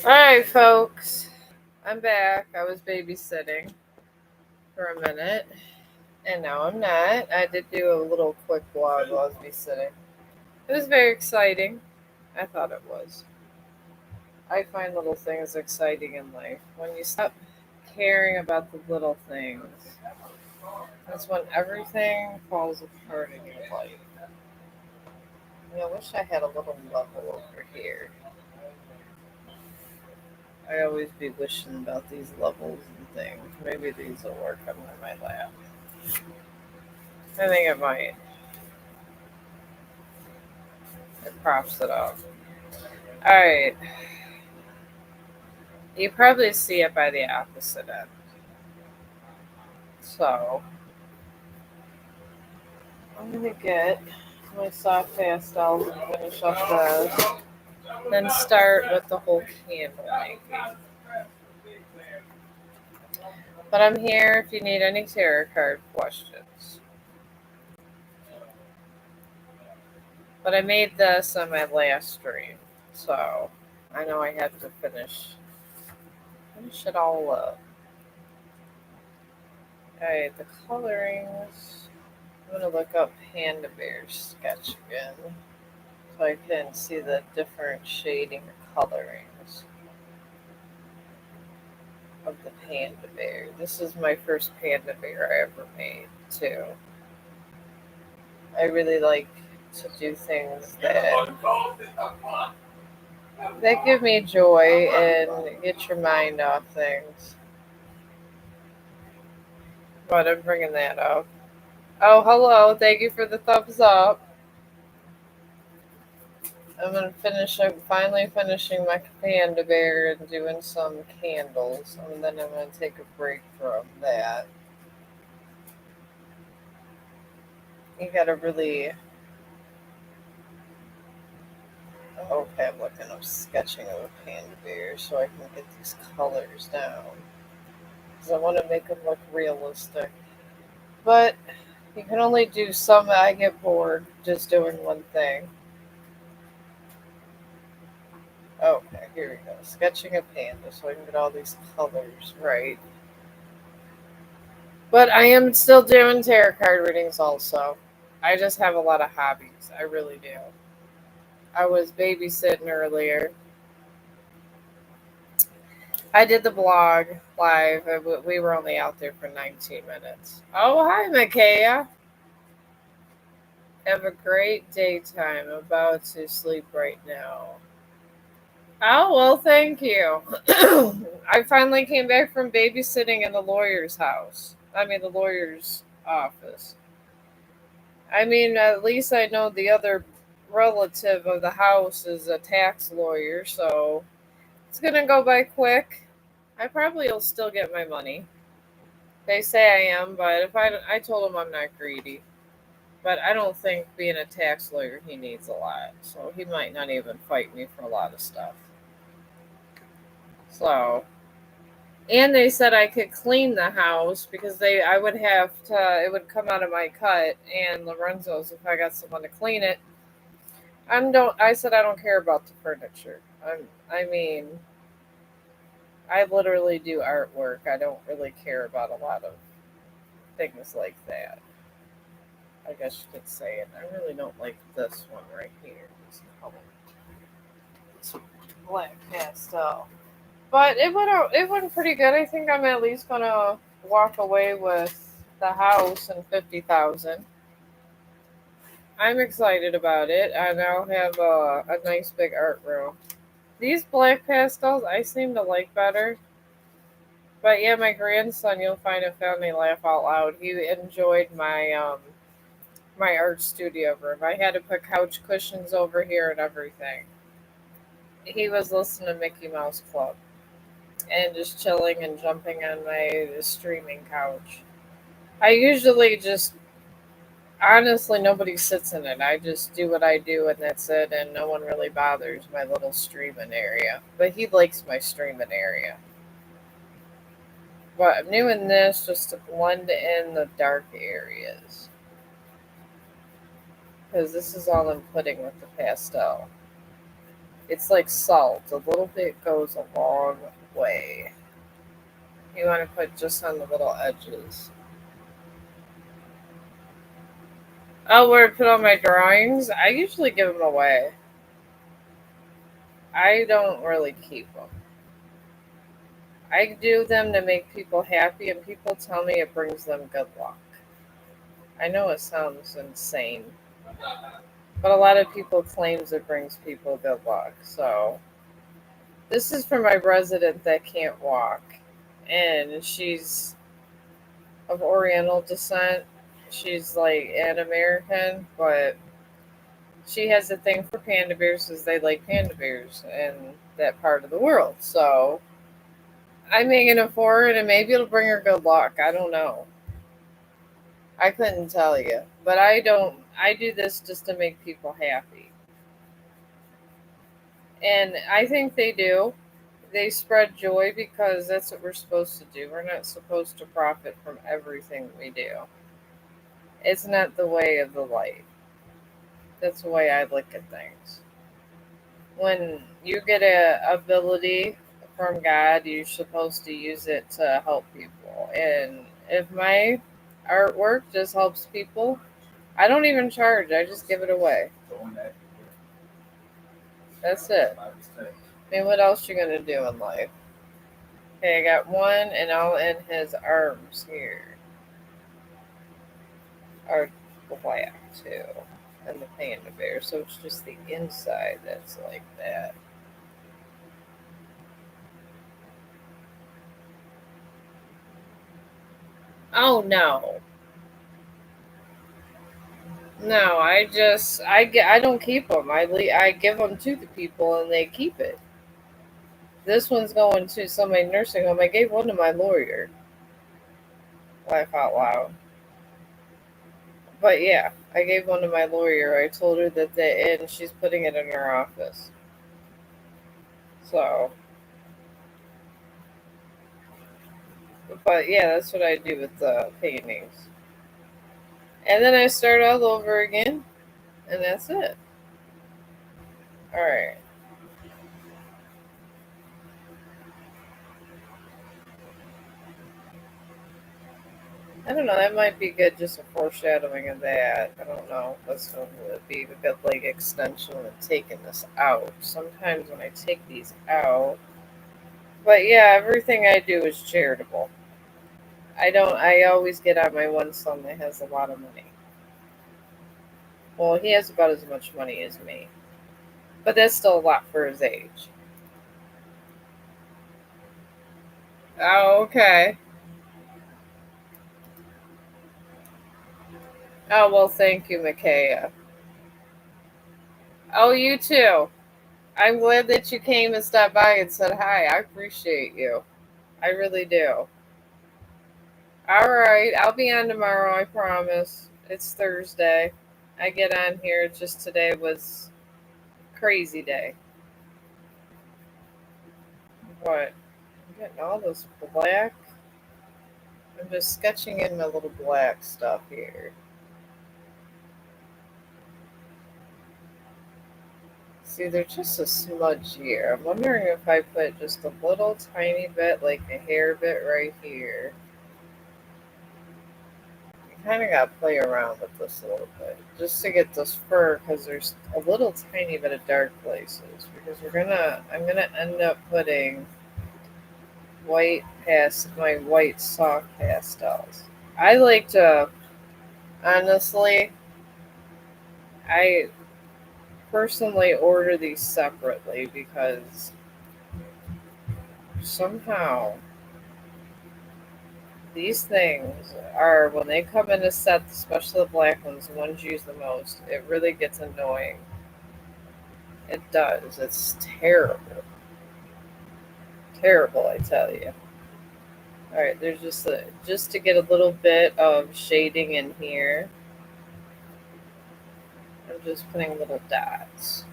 Alright, folks. I'm back. I was babysitting for a minute, and now I'm not. I did do a little quick vlog while I was babysitting. It was very exciting. I thought it was. I find little things exciting in life. When you stop caring about the little things, that's when everything falls apart in your life. I wish I had a little level over here. I always be wishing about these levels and things. Maybe these will work under my lap. I think it might. It props it up. Alright. You probably see it by the opposite end. So, I'm going to get my soft pastels and finish up those. Then start with the whole candle making. But I'm here if you need any tarot card questions. But I made this on my last stream. So, I know I had to finish it all up. Alright, the colorings. I'm going to look up Panda Bear sketch again so I can see the different shading colorings of the Panda Bear. This is my first Panda Bear I ever made, too. I really like to do things that give me joy and get your mind off things. But I'm bringing that up. Oh, hello. Thank you for the thumbs up. I'm finally finishing my Panda Bear and doing some candles, and then I'm going to take a break from that. You gotta really... Okay, I'm looking up sketching of a Panda Bear so I can get these colors down. Because I want to make them look realistic. But you can only do some. I get bored just doing one thing. Okay, here we go. Sketching a panda so I can get all these colors right. But I am still doing tarot card readings also. I just have a lot of hobbies. I really do. I was babysitting earlier. I did the blog live. We were only out there for 19 minutes. Oh, hi, Micaiah. Have a great daytime. About to sleep right now. Oh, well, thank you. I finally came back from babysitting in the lawyer's house. The lawyer's office. At least I know the other relative of the house is a tax lawyer, so it's going to go by quick. I probably will still get my money. They say I am, but I told him I'm not greedy. But I don't think being a tax lawyer, he needs a lot. So he might not even fight me for a lot of stuff. So, and they said I could clean the house because it would come out of my cut and Lorenzo's if I got someone to clean it. I said I don't care about the furniture. I literally do artwork. I don't really care about a lot of things like that. I guess you could say it. I really don't like this one right here. This color. It's black pastel. But it went pretty good. I think I'm at least gonna walk away with the house and $50,000. I'm excited about it. I now have a nice big art room. These black pastels I seem to like better. But yeah, my grandson, you'll find it, found me laugh out loud. He enjoyed my my art studio room. I had to put couch cushions over here and everything. He was listening to Mickey Mouse Club and just chilling and jumping on my streaming couch. I usually honestly, nobody sits in it. I just do what I do and that's it, and no one really bothers my little streaming area. But he likes my streaming area. But I'm doing this just to blend in the dark areas. Because this is all I'm putting with the pastel. It's like salt. A little bit goes a long way. You want to put just on the little edges. Oh, where I put all my drawings? I usually give them away. I don't really keep them. I do them to make people happy, and people tell me it brings them good luck. I know it sounds insane, but a lot of people claims it brings people good luck. So this is for my resident that can't walk, and she's of Oriental descent. She's like an American, but she has a thing for panda bears because they like panda bears in that part of the world. So I'm making it for her, and maybe it'll bring her good luck. I don't know. I couldn't tell you, but I don't. I do this just to make people happy, and I think they do. They spread joy because that's what we're supposed to do. We're not supposed to profit from everything we do. It's not the way of the light. That's the way I look at things. When you get a ability from God, you're supposed to use it to help people. And if my artwork just helps people, I don't even charge. I just give it away. That's it. I mean, what else you gonna do in life? Okay, I got one, and all in his arms here are black too, and the panda bear. So it's just the inside that's like that. Oh no, no! I don't keep them. I give them to the people, and they keep it. This one's going to somebody nursing home. I gave one to my lawyer. Laugh out loud. But yeah, I gave one to my lawyer. I told her that and she's putting it in her office. So, but yeah, that's what I do with the paintings. And then I start all over again, and that's it. All right. I don't know. That might be good. Just a foreshadowing of that. I don't know. That's what would be a good like extension of taking this out. Sometimes when I take these out, but yeah, everything I do is charitable. I don't. I always get on my one son that has a lot of money. Well, he has about as much money as me, but that's still a lot for his age. Oh, okay. Oh well, thank you, Micaiah. Oh, you too. I'm glad that you came and stopped by and said hi. I appreciate you. I really do. All right, I'll be on tomorrow. I promise. It's Thursday. I get on here. Just today was crazy day. What? I'm getting all this black. I'm just sketching in my little black stuff here. See, they're just a smudge here. I'm wondering if I put just a little tiny bit, like a hair bit right here. You kind of got to play around with this a little bit just to get this fur because there's a little tiny bit of dark places because I'm gonna end up putting white past my white sock pastels. I like to, honestly, I personally order these separately because somehow these things are, when they come in a set, especially the black ones, the ones used the most, it really gets annoying. It does. It's terrible. Terrible, I tell you. All right, there's just to get a little bit of shading in here. I'm just putting little dots,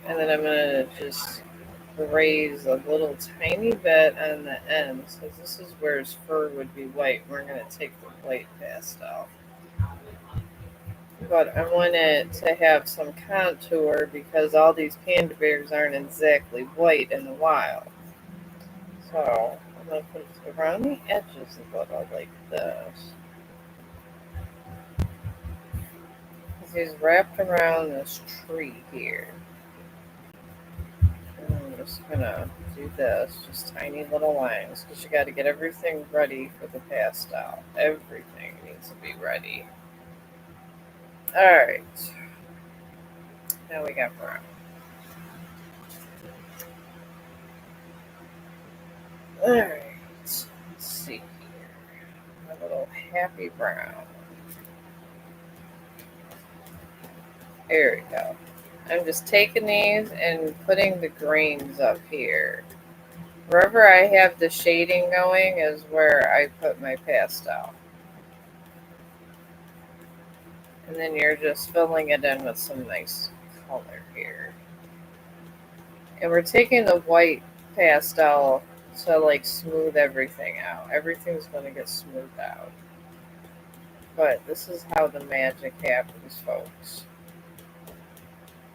and then I'm gonna just raise a little tiny bit on the end. So this is where his fur would be white. We're gonna take the white pastel. but I want it to have some contour because all these panda bears aren't exactly white in the wild. So I'm going to put it around the edges a little like this. Because he's wrapped around this tree here. And I'm just going to do this, just tiny little lines, because you got to get everything ready for the pastel. Everything needs to be ready. Alright, now we got brown. Alright, let's see here. A little happy brown. There we go. I'm just taking these and putting the greens up here. Wherever I have the shading going is where I put my pastel. And then you're just filling it in with some nice color here. And we're taking the white pastel to like smooth everything out. Everything's going to get smoothed out. But this is how the magic happens, folks.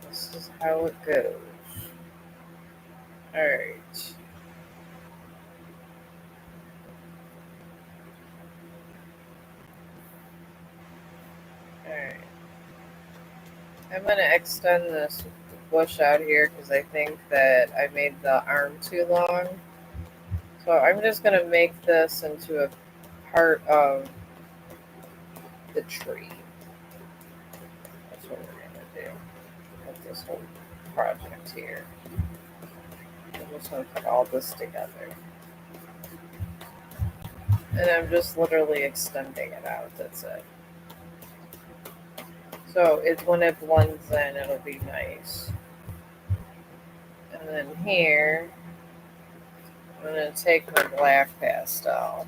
This is how it goes. Alright. Alright. I'm going to extend this bush out here because I think that I made the arm too long. So I'm just going to make this into a part of the tree. That's what we're going to do with this whole project here. I'm just going to put all this together. And I'm just literally extending it out. That's it. So when it blends in, it'll be nice. And then here, I'm going to take my black pastel.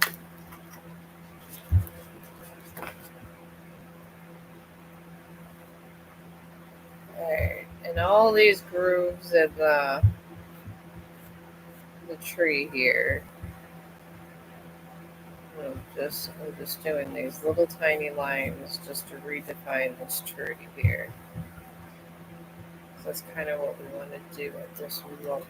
Alright, and all these grooves in the tree here. I'm just doing these little tiny lines just to redefine this tree here. So that's kind of what we want to do at this moment.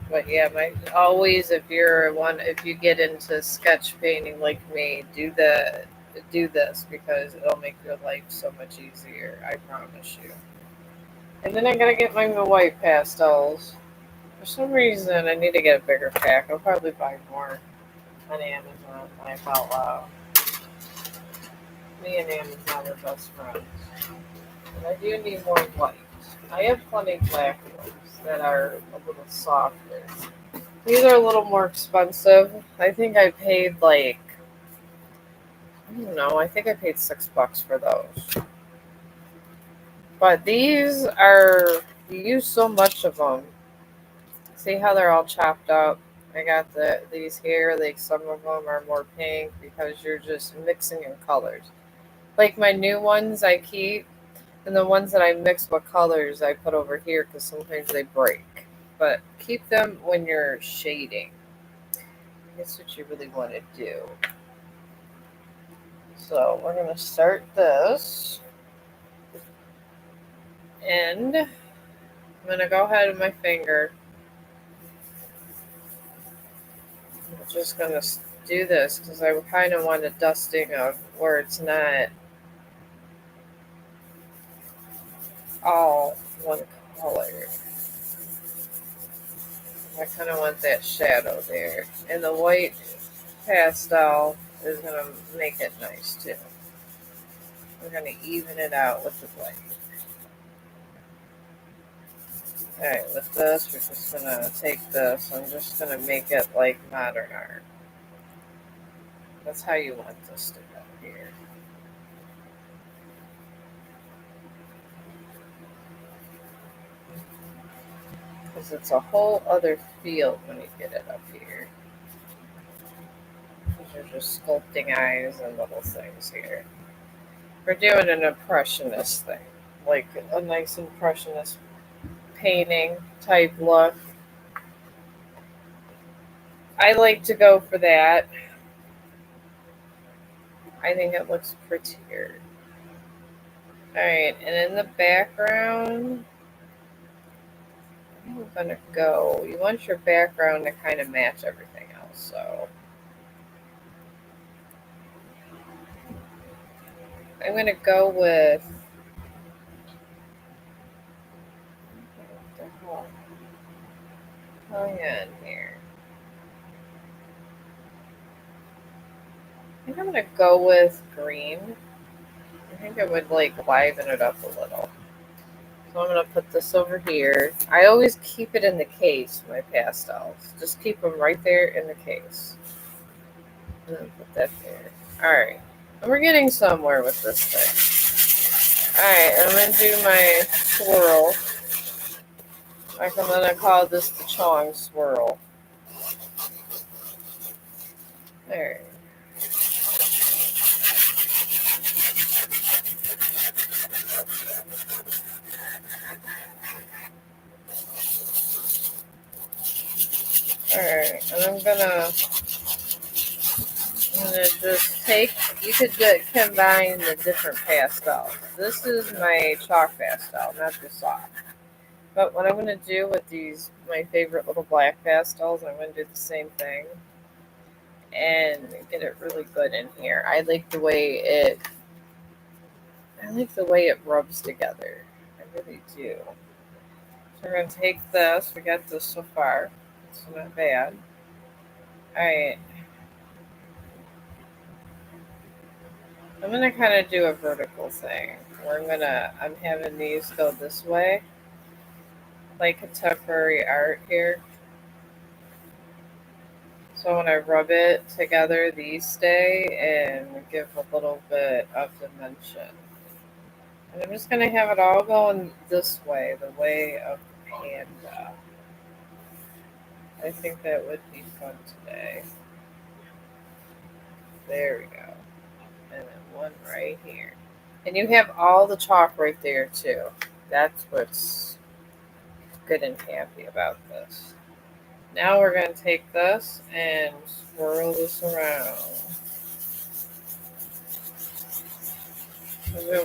But yeah, always if you get into sketch painting like me, do this because it'll make your life so much easier. I promise you. And then I gotta get my white pastels. For some reason, I need to get a bigger pack. I'll probably buy more on Amazon. Laugh out loud. Me and Amazon are best friends. But I do need more white. I have plenty of black ones that are a little softer. These are a little more expensive. I think I paid I don't know, I think I paid $6 for those. But these you use so much of them. See how they're all chopped up? I got these here, like some of them are more pink because you're just mixing in colors. Like my new ones I keep, and the ones that I mix with colors I put over here because sometimes they break. But keep them when you're shading. That's what you really want to do. So we're going to start this. And I'm going to go ahead with my finger. I'm just going to do this because I kind of want a dusting of where it's not all one color. I kind of want that shadow there. And the white pastel is going to make it nice too. We're going to even it out with the white. Alright, with this, we're just going to take this. I'm just going to make it like modern art. That's how you want this to go here. Because it's a whole other field when you get it up here. These are just sculpting eyes and little things here. We're doing an impressionist thing. Like a nice impressionist painting type look. I like to go for that. I think it looks prettier. Alright, and in the background, I'm gonna go. You want your background to kind of match everything else, so I'm gonna go with. What the hell? Hang on here. I think I'm gonna go with green. I think it would like liven it up a little. So I'm gonna put this over here. I always keep it in the case, my pastels. Just keep them right there in the case. And then put that there. Alright. And we're getting somewhere with this thing. Alright, I'm gonna do my swirl. I'm gonna call this the Chong swirl. There. Alright, and I'm gonna just take, you could combine the different pastels. This is my chalk pastel, not the soft. But what I'm going to do with these, my favorite little black pastels, I'm going to do the same thing. And get it really good in here. I like the way it rubs together. I really do. So we're going to take this. We got this so far. It's not bad. Alright. I'm going to kind of do a vertical thing. Where I'm having these go this way. Like contemporary art here. So when I rub it together, these stay and give a little bit of dimension. And I'm just going to have it all going this way, the way of the panda. I think that would be fun today. There we go. And then one right here. And you have all the chalk right there too. That's what's good and happy about this. Now we're going to take this and swirl this around.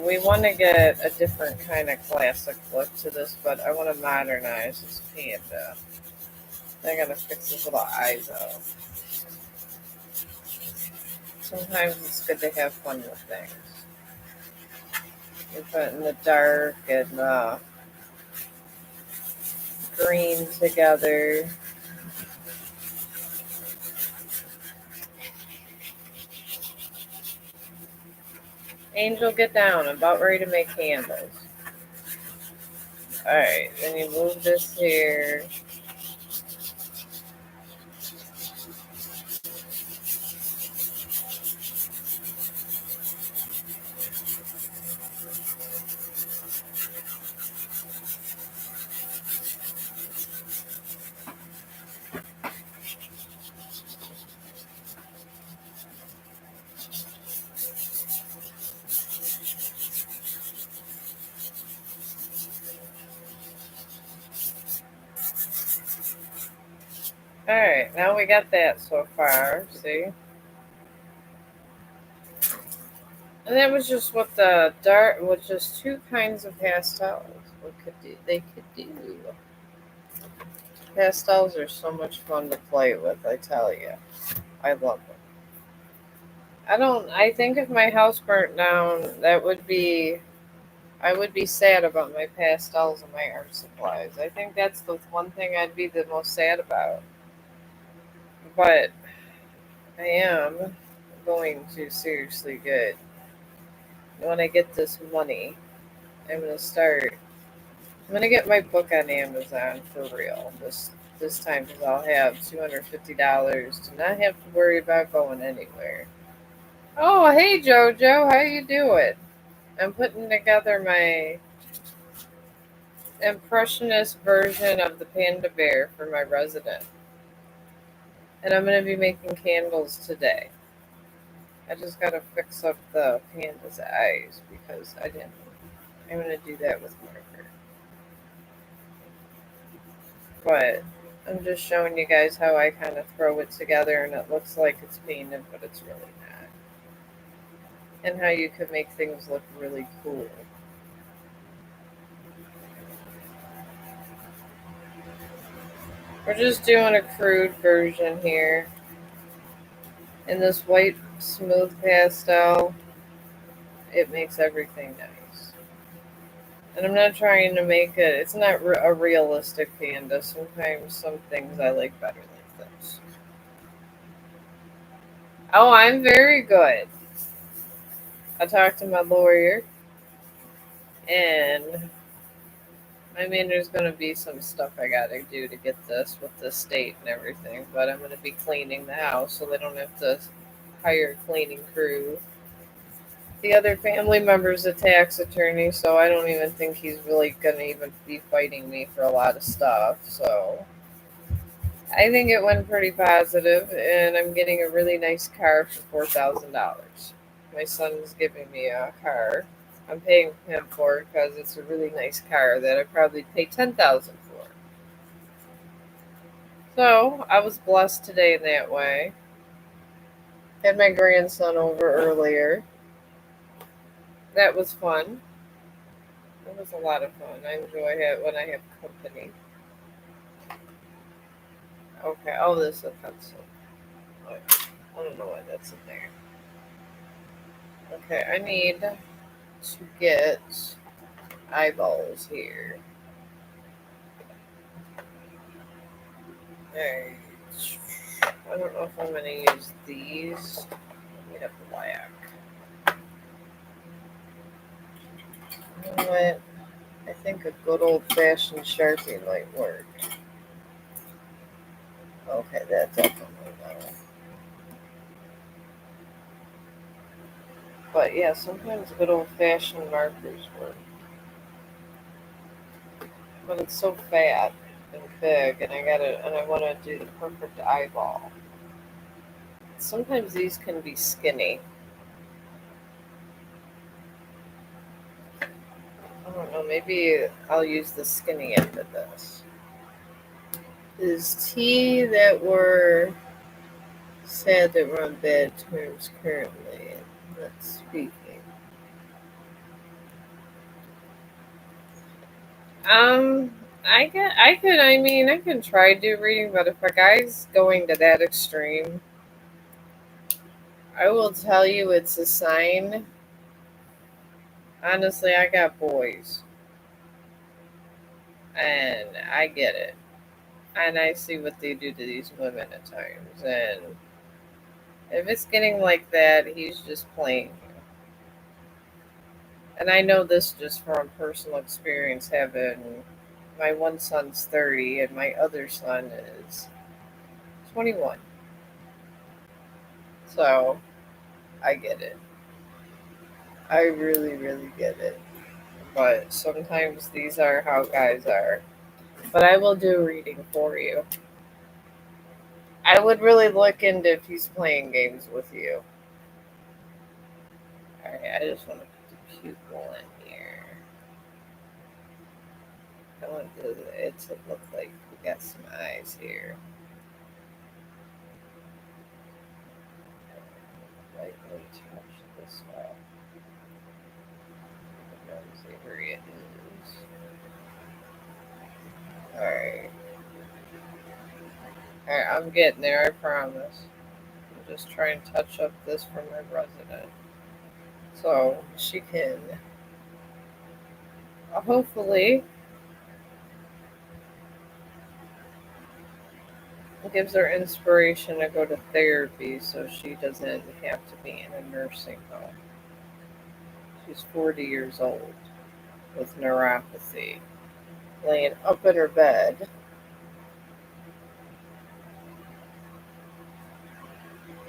We want to get a different kind of classic look to this, but I want to modernize this panda. I'm going to fix his little eyes out. Sometimes it's good to have fun with things. We put in the dark and green together. Angel, get down. I'm about ready to make candles. Alright, then you move this here. Alright, now we got that so far, see? And that was just what the dark, was just two kinds of pastels. What they could do. Pastels are so much fun to play with, I tell you. I love them. I think if my house burnt down, I would be sad about my pastels and my art supplies. I think that's the one thing I'd be the most sad about. But I am going to seriously get, when I get this money, I'm going to get my book on Amazon for real this time, because I'll have $250 to not have to worry about going anywhere. Oh, hey Jojo, how you doing? I'm putting together my impressionist version of the panda bear for my resident. And I'm going to be making candles today. I just got to fix up the panda's eyes because I didn't. I'm going to do that with marker. But I'm just showing you guys how I kind of throw it together and it looks like it's painted, but it's really not. And how you could make things look really cool. We're just doing a crude version here. In this white smooth pastel, it makes everything nice. And I'm not trying to make it, it's not a realistic panda. Sometimes some things I like better like this. Oh, I'm very good. I talked to my lawyer, and I mean, there's going to be some stuff I got to do to get this with the state and everything, but I'm going to be cleaning the house so they don't have to hire a cleaning crew. The other family member's a tax attorney, so I don't even think he's really going to even be fighting me for a lot of stuff. So I think it went pretty positive, and I'm getting a really nice car for $4,000. My son's giving me a car. I'm paying him for it because it's a really nice car that I probably pay $10,000 for. So I was blessed today in that way. Had my grandson over earlier. That was fun. It was a lot of fun. I enjoy it when I have company. Okay, oh, this is a pencil. Oh, I don't know why that's in there. Okay, I need to get eyeballs here. Alright. I don't know if I'm going to use these. Let me have black. You know what? I think a good old fashioned Sharpie might work. Okay, that definitely will. But yeah, sometimes good old fashioned markers work. But it's so fat and big, and I want to do the perfect eyeball. Sometimes these can be skinny. I don't know, maybe I'll use the skinny end of this. Is tea that we're sad that we're on bad terms currently, not speaking. Um, I can try do reading, but if a guy's going to that extreme, I will tell you it's a sign. Honestly, I got boys, and I get it. And I see what they do to these women at times. And if it's getting like that, he's just playing you. And I know this just from personal experience, having my one son's 30 and my other son is 21. So I get it. I really, really get it. But sometimes these are how guys are. But I will do a reading for you. I would really look into if he's playing games with you. Alright, I just want to put the pupil in here. I want it to look like we got some eyes here. Lightly touch this up. Here it is. Alright. Alright, I'm getting there, I promise. I'm just trying to touch up this for my resident. So she can hopefully it gives her inspiration to go to therapy so she doesn't have to be in a nursing home. She's 40 years old with neuropathy, laying up in her bed.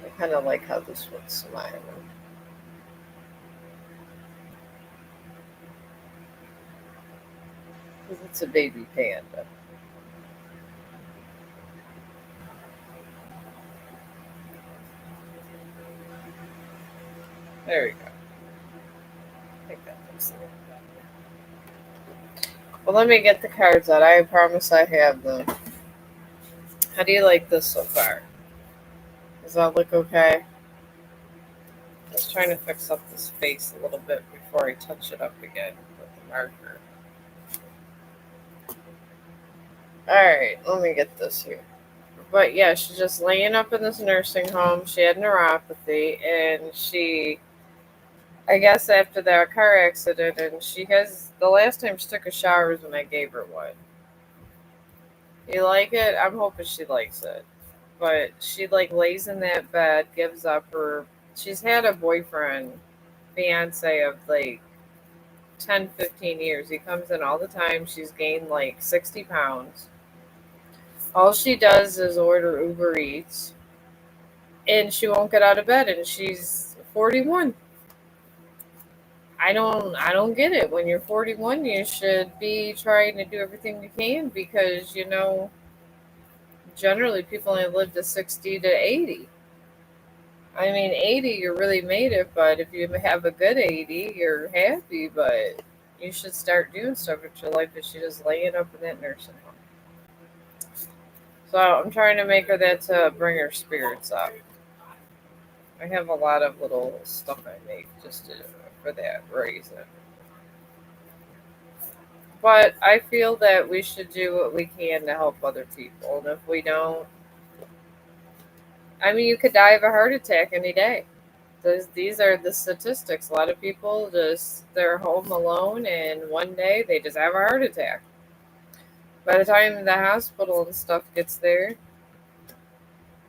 I kind of like how this one's smiling. Because it's a baby panda. There we go. I think that looks a little better. Well, let me get the cards out. I promise I have them. How do you like this so far? Does that look okay? I was trying to fix up this face a little bit before I touch it up again with the marker. Alright, let me get this here. But yeah, she's just laying up in this nursing home. She had neuropathy, and I guess after that car accident, and she has, the last time she took a shower was when I gave her one. You like it? I'm hoping she likes it. But she like lays in that bed, gives up her. She's had a boyfriend, fiance of like 10, 15 years. He comes in all the time. She's gained like 60 pounds. All she does is order Uber Eats, and she won't get out of bed, and she's 41. I don't get it. When you're 41, you should be trying to do everything you can, because generally people only live to 60 to 80. I mean, 80, you really made it, but if you have a good 80, you're happy, but you should start doing stuff with your life, but she just laying up in that nursing home. So I'm trying to make her that to bring her spirits up. I have a lot of little stuff I make for that reason. But I feel that we should do what we can to help other people. And if we don't, I mean, you could die of a heart attack any day. These are the statistics. A lot of people they're home alone, and one day they just have a heart attack. By the time the hospital and stuff gets there,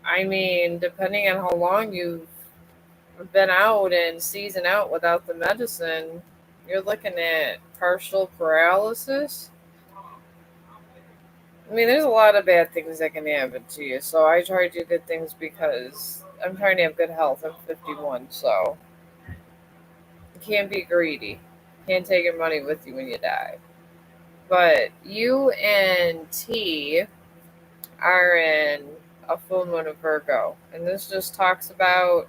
I mean, depending on how long you've been out and season out without the medicine, you're looking at partial paralysis. I mean, there's a lot of bad things that can happen to you. So I try to do good things because I'm trying to have good health. I'm 51, so you can't be greedy. Can't take your money with you when you die. But you and T are in a full moon of Virgo, and this just talks about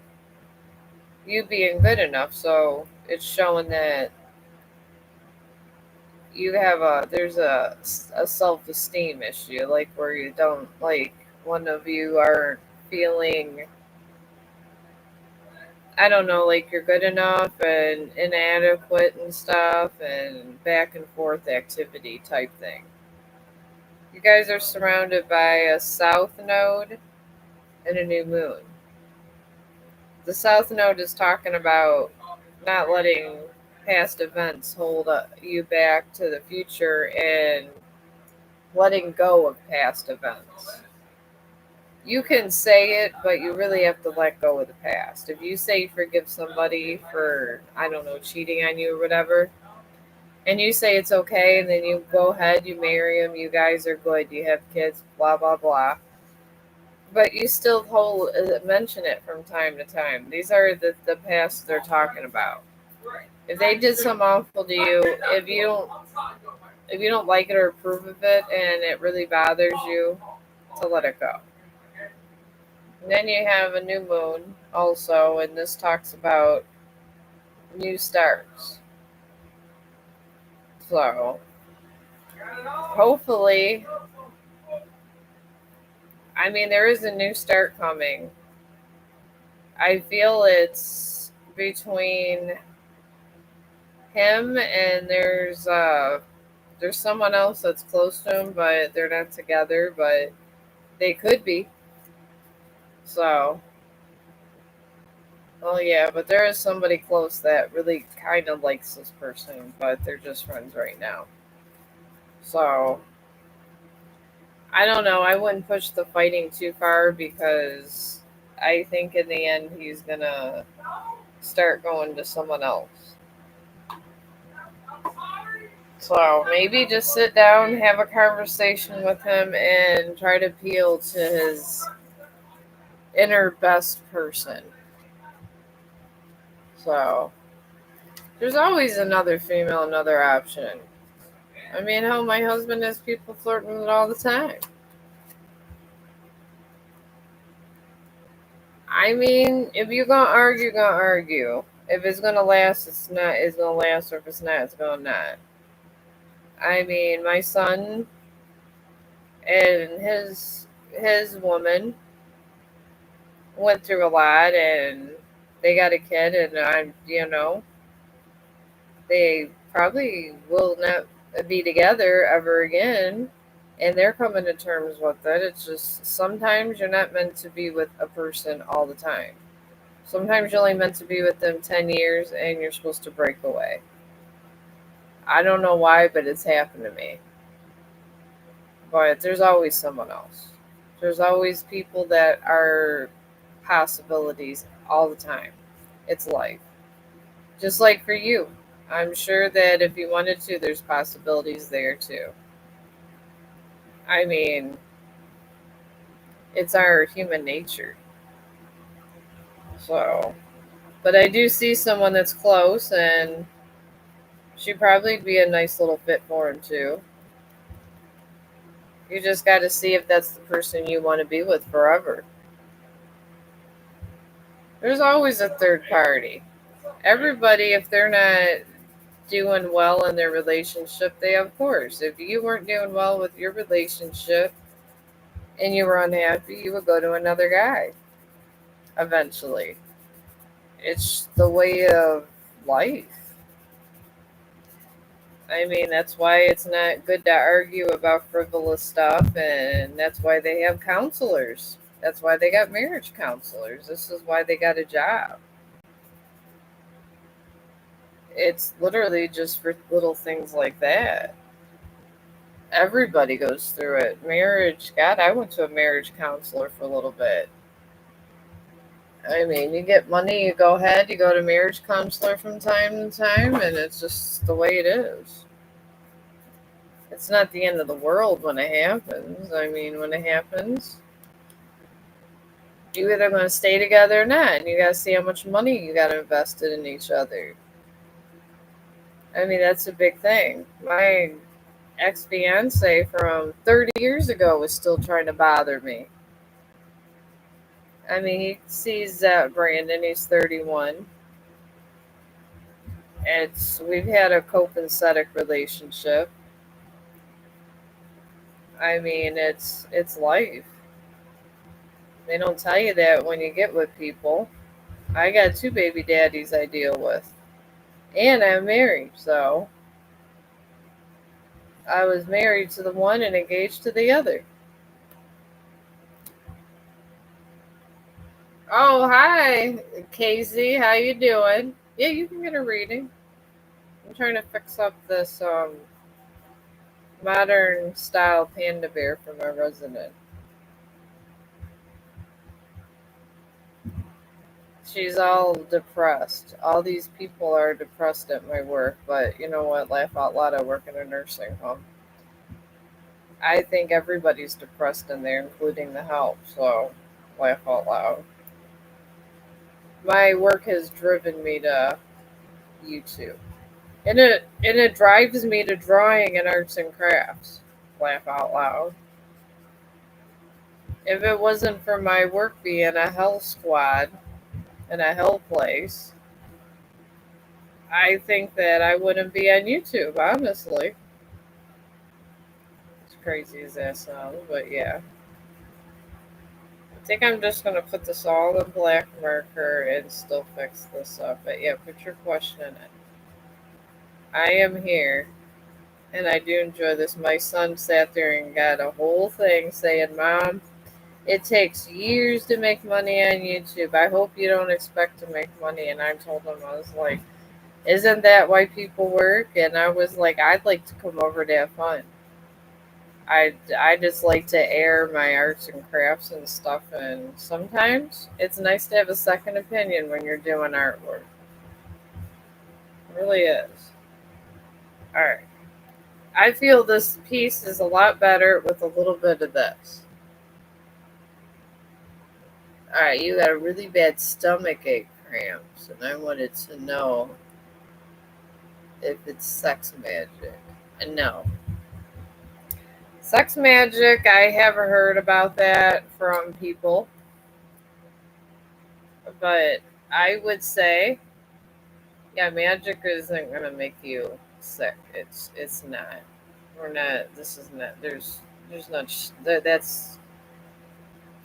you being good enough. So it's showing that you have a self esteem issue, like where you don't like one of you are feeling, I don't know, like you're good enough and inadequate and stuff, and back and forth activity type thing. You guys are surrounded by a south node and a new moon. The south node is talking about not letting past events hold you back to the future, and letting go of past events. You can say it, but you really have to let go of the past. If you say you forgive somebody for, I don't know, cheating on you or whatever, and you say it's okay, and then you go ahead, you marry him, you guys are good, you have kids, blah, blah, blah. But you still mention it from time to time. These are the past they're talking about. If they did something awful to you, if you don't like it or approve of it, and it really bothers you, to let it go. And then you have a new moon also, and this talks about new starts. So hopefully, I mean, there is a new start coming. I feel it's between him, and there's someone else that's close to him, but they're not together, but they could be. So, well, yeah, but there is somebody close that really kind of likes this person, but they're just friends right now. So, I don't know. I wouldn't push the fighting too far, because I think in the end he's gonna start going to someone else. So maybe just sit down, have a conversation with him, and try to appeal to his inner best person. So there's always another female, another option. I mean, hell, my husband has people flirting with all the time. I mean, if you're gonna argue, gonna argue. If it's gonna last, it's not. It's gonna last, or if it's not, it's gonna not. I mean, my son and his woman went through a lot, and they got a kid, and they probably will not be together ever again. and they're coming to terms with it. It's just sometimes you're not meant to be with a person all the time. Sometimes you're only meant to be with them 10 years and you're supposed to break away. I don't know why, but it's happened to me. But there's always someone else. There's always people that are possibilities all the time. It's life. Just like for you. I'm sure that if you wanted to, there's possibilities there too. I mean, it's our human nature. So, but I do see someone that's close, and she'd probably be a nice little fit for him too. You just got to see if that's the person you want to be with forever. There's always a third party. Everybody, if they're not doing well in their relationship, they, of course, if you weren't doing well with your relationship and you were unhappy, you would go to another guy eventually. It's the way of life. I mean, that's why it's not good to argue about frivolous stuff, and that's why they have counselors. That's why they got marriage counselors. This is why they got a job. It's literally just for little things like that. Everybody goes through it. Marriage, God, I went to a marriage counselor for a little bit. I mean, you get money, you go ahead, you go to marriage counselor from time to time, and it's just the way it is. It's not the end of the world when it happens. I mean, when it happens, you either going to stay together or not, and you got to see how much money you got invested in each other. I mean, that's a big thing. My ex fiance from 30 years ago was still trying to bother me. I mean, he sees Brandon, he's 31. We've had a copacetic relationship. I mean, it's life. They don't tell you that when you get with people. I got two baby daddies I deal with, and I'm married, so I was married to the one and engaged to the other. Oh, hi, Casey. How you doing? Yeah, you can get a reading. I'm trying to fix up this modern style panda bear for my resident. She's all depressed. All these people are depressed at my work, but you know what? Laugh out loud. I work in a nursing home. I think everybody's depressed in there, including the help. So, laugh out loud. My work has driven me to YouTube, and it drives me to drawing and arts and crafts. Laugh out loud. If it wasn't for my work being a health squad in a hell place, I think that I wouldn't be on YouTube, honestly. As crazy as that sounds, but yeah. I think I'm just going to put this all in black marker and still fix this up. But yeah, put your question in it. I am here, and I do enjoy this. My son sat there and got a whole thing saying, Mom, it takes years to make money on YouTube. I hope you don't expect to make money. And I told him, I was like, isn't that why people work? And I was like, I'd like to come over to have fun. I just like to air my arts and crafts and stuff, and sometimes it's nice to have a second opinion when you're doing artwork. It really is. All right. I feel this piece is a lot better with a little bit of this. All right, you got a really bad stomach ache cramps, and I wanted to know if it's sex magic. And no. Sex magic, I haven't heard about that from people, but I would say, yeah, magic isn't gonna make you sick. It's not. We're not. This is not. There's not. That's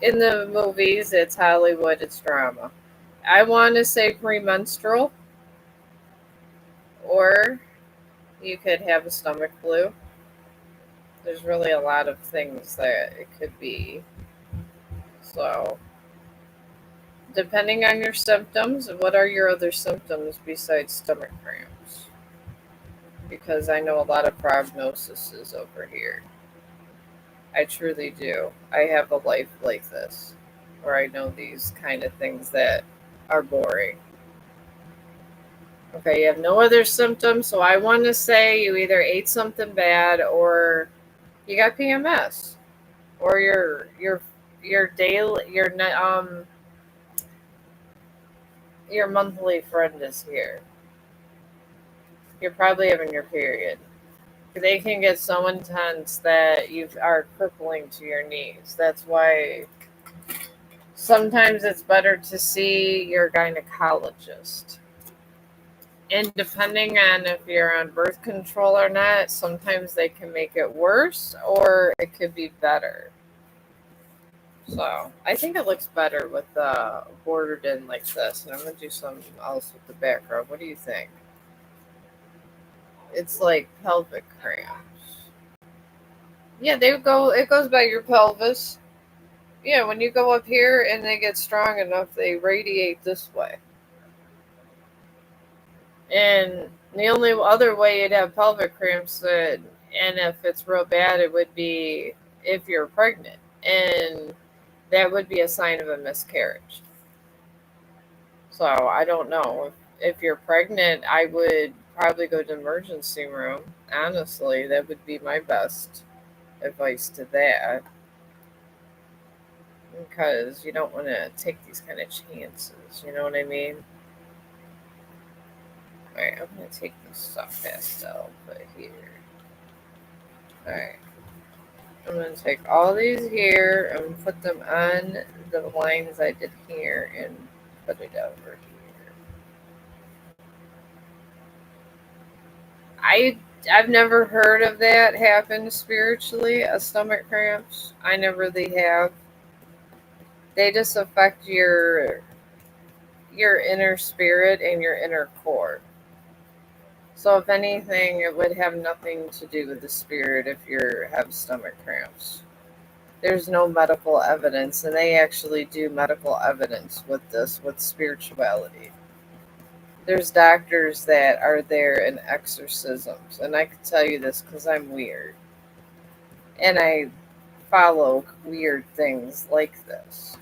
in the movies. It's Hollywood. It's drama. I want to say premenstrual, or you could have a stomach flu. there's really a lot of things that it could be. So, depending on your symptoms, what are your other symptoms besides stomach cramps? Because I know a lot of prognoses over here. I truly do. I have a life like this where I know these kind of things that are boring. Okay, you have no other symptoms, so I want to say you either ate something bad or you got PMS or your daily your monthly friend is here. You're probably having your period. They can get so intense that you are crippling to your knees. That's why sometimes it's better to see your gynecologist. And depending on if you're on birth control or not, sometimes they can make it worse or it could be better. So I think it looks better with bordered in like this. And I'm going to do something else with the background. What do you think? It's like pelvic cramps. Yeah, it goes by your pelvis. Yeah, when you go up here and they get strong enough, they radiate this way. And the only other way you'd have pelvic cramps, and if it's real bad, it would be if you're pregnant. And that would be a sign of a miscarriage. So I don't know. If you're pregnant, I would probably go to the emergency room. Honestly, that would be my best advice to that. Because you don't want to take these kind of chances. You know what I mean? Alright, I'm going to take this soft pastel, put it here. Alright. I'm going to take all these here and put them on the lines I did here and put it over here. I've never heard of that happen spiritually, a stomach cramps. I never really have. They just affect your inner spirit and your inner core. So if anything, it would have nothing to do with the spirit if you have stomach cramps. There's no medical evidence, and they actually do medical evidence with this, with spirituality. There's doctors that are there in exorcisms, and I can tell you this because I'm weird. And I follow weird things like this.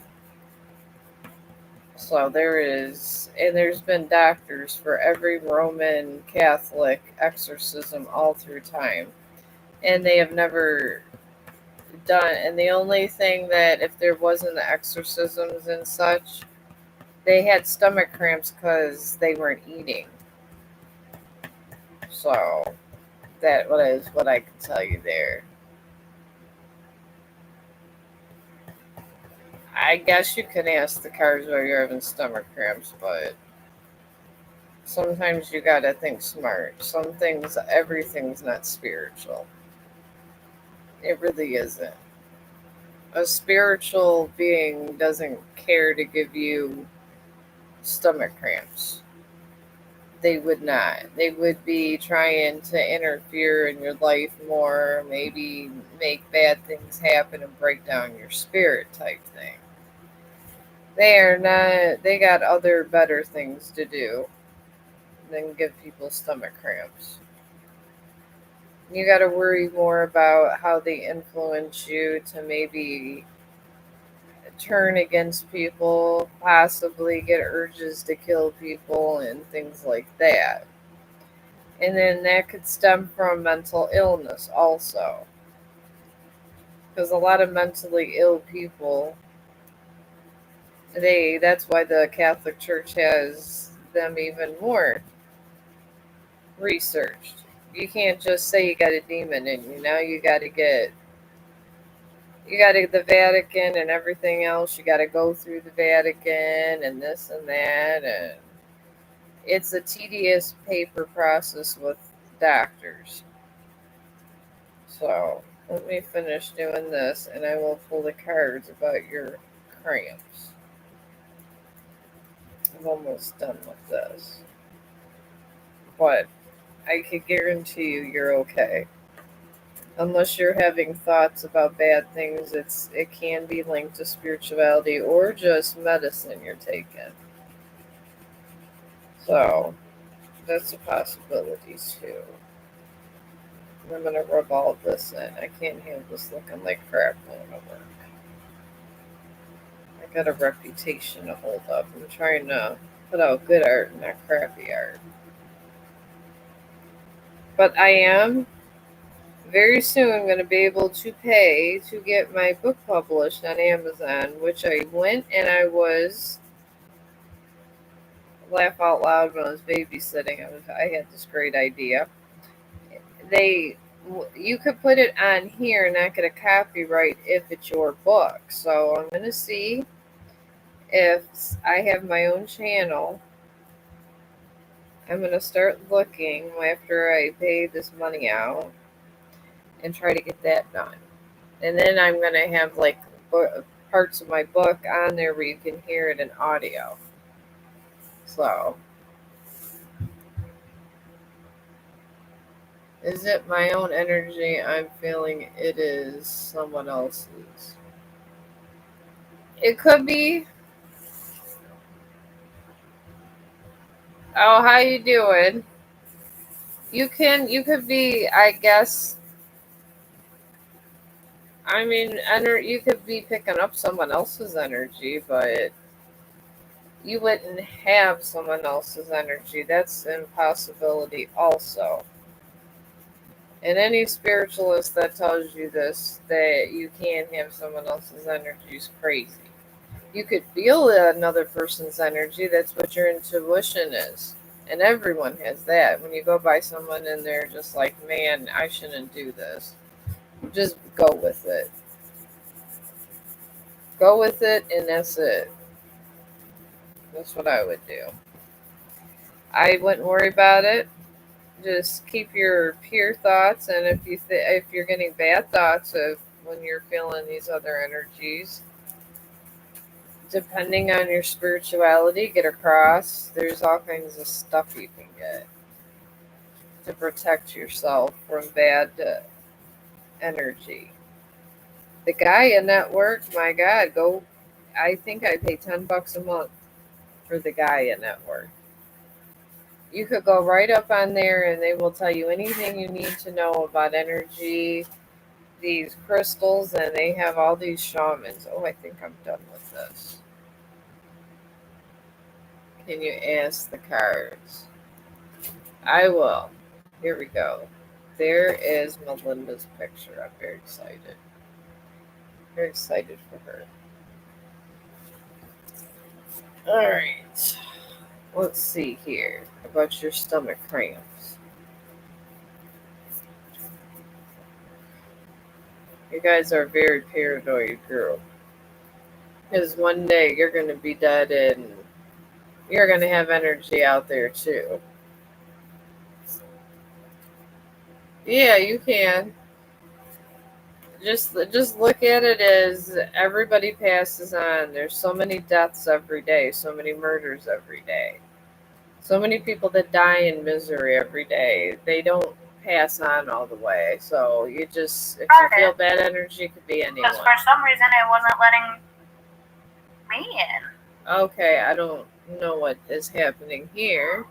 So there's been doctors for every Roman Catholic exorcism all through time. And they have never done, and the only thing that if there wasn't the exorcisms and such, they had stomach cramps because they weren't eating. So that is what I can tell you there. I guess you can ask the cards why you're having stomach cramps, but sometimes you gotta think smart. Everything's not spiritual. It really isn't. A spiritual being doesn't care to give you stomach cramps. They would not. They would be trying to interfere in your life more, maybe make bad things happen and break down your spirit type thing. They are not, they got other better things to do than give people stomach cramps. You got to worry more about how they influence you to maybe turn against people, possibly get urges to kill people, and things like that. And then that could stem from mental illness also. Because a lot of mentally ill people, that's why the Catholic Church has them even more researched. You can't just say you got a demon in you. Now you got to the Vatican and everything else. You got to go through the Vatican and this and that, and it's a tedious paper process with doctors. So let me finish doing this, and I will pull the cards about your cramps. I'm almost done with this, but I can guarantee you're okay. Unless you're having thoughts about bad things, it can be linked to spirituality or just medicine you're taking. So that's a possibility too. I'm gonna rub all of this in. I can't handle this looking like crap going to work. I got a reputation to hold up. I'm trying to put out good art, not crappy art. But I am very soon going to be able to pay to get my book published on Amazon, which I went and I was laugh out loud when I was babysitting. I had this great idea. They you could put it on here and not get a copyright if it's your book. So I'm going to see if I have my own channel. I'm going to start looking after I pay this money out and try to get that done. And then I'm going to have like parts of my book on there where you can hear it in audio. So, is it my own energy? I'm feeling it is someone else's. It could be. Oh, how you doing? You could be, I guess. I mean, you could be picking up someone else's energy, but you wouldn't have someone else's energy. That's an impossibility also. And any spiritualist that tells you this, that you can't have someone else's energy, is crazy. You could feel another person's energy. That's what your intuition is. And everyone has that. When you go by someone and they're just like, man, I shouldn't do this, just go with it. Go with it, and that's it. That's what I would do. I wouldn't worry about it. Just keep your pure thoughts, and if you're getting bad thoughts of when you're feeling these other energies, depending on your spirituality, get across. There's all kinds of stuff you can get to protect yourself from bad energy. The Gaia Network, my God, go. I think I pay $10 a month for the Gaia Network. You could go right up on there and they will tell you anything you need to know about energy, these crystals, and they have all these shamans. Oh, I think I'm done with this. Can you ask the cards? I will. Here we go. There is Melinda's picture. I'm very excited. Very excited for her. All right. Let's see here about your stomach cramps. You guys are a very paranoid girl. Because one day you're going to be dead and you're going to have energy out there too. Yeah, you can. Just look at it as everybody passes on. There's so many deaths every day, so many murders every day. So many people that die in misery every day. They don't pass on all the way. So you just, if you feel bad energy, it could be anyone. Because for some reason it wasn't letting me in. Okay, I don't know what is happening here.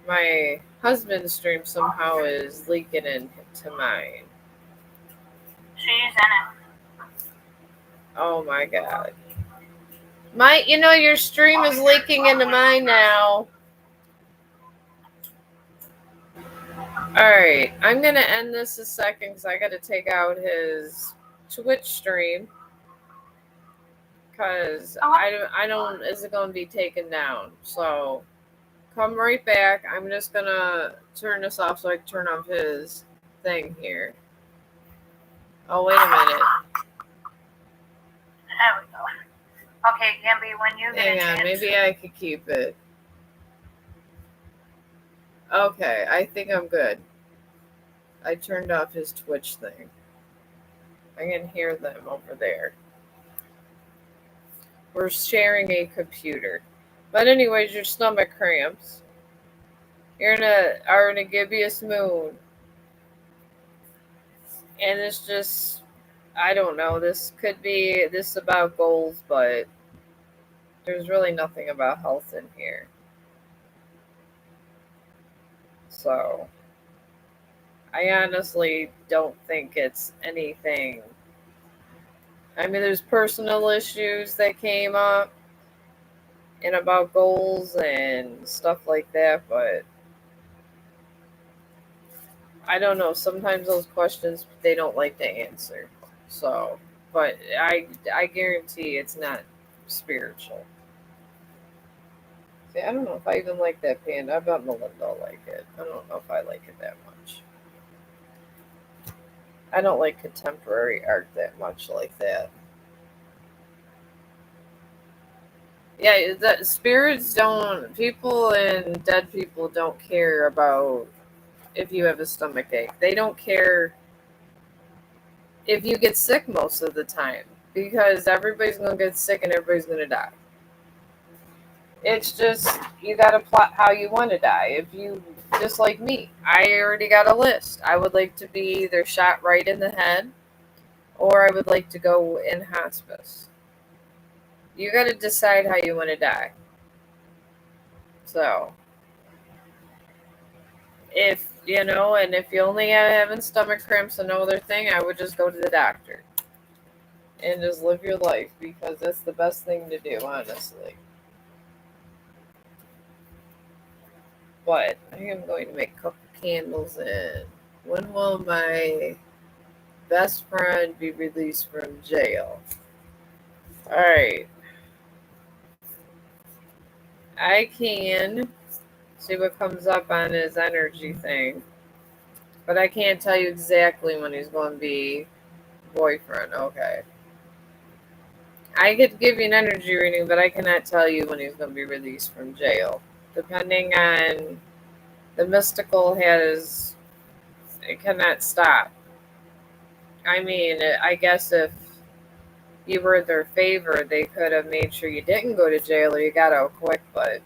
My husband's stream somehow is leaking into mine. She's in it. Oh my God. Your stream is leaking into mine now. Alright, I'm going to end this a second because I got to take out his Twitch stream. Because I don't, is it going to be taken down? So, come right back. I'm just going to turn this off so I can turn off his thing here. Oh, wait a minute. There we go. Okay, Gambie, when you get Hang on, maybe I could keep it. Okay, I think I'm good. I turned off his Twitch thing. I can hear them over there. We're sharing a computer. But anyways, your stomach cramps. You're in a gibbous mood. And it's just, I don't know, this is about goals, but there's really nothing about health in here. So I honestly don't think it's anything. I mean, there's personal issues that came up and about goals and stuff like that, but I don't know. Sometimes those questions they don't like to answer. So, but I guarantee it's not spiritual. See, I don't know if I even like that panda. I bet Melinda will like it. I don't know if I like it that much. I don't like contemporary art that much like that. Yeah, the spirits don't. People and dead people don't care about if you have a stomach ache. They don't care if you get sick most of the time because everybody's gonna get sick and everybody's gonna die. It's just you gotta plot how you want to die. If you just like me, I already got a list. I would like to be either shot right in the head or I would like to go in hospice. You gotta decide how you want to die. So if you know, and if you only have having stomach cramps and no other thing, I would just go to the doctor and just live your life because that's the best thing to do, honestly. But I am going to make a couple candles and when will my best friend be released from jail? Alright. I can see what comes up on his energy thing. But I can't tell you exactly when he's going to be boyfriend. Okay. I could give you an energy reading, but I cannot tell you when he's going to be released from jail. Depending on the mystical has, it cannot stop. I mean, I guess if you were in their favor, they could have made sure you didn't go to jail or you got out quick, but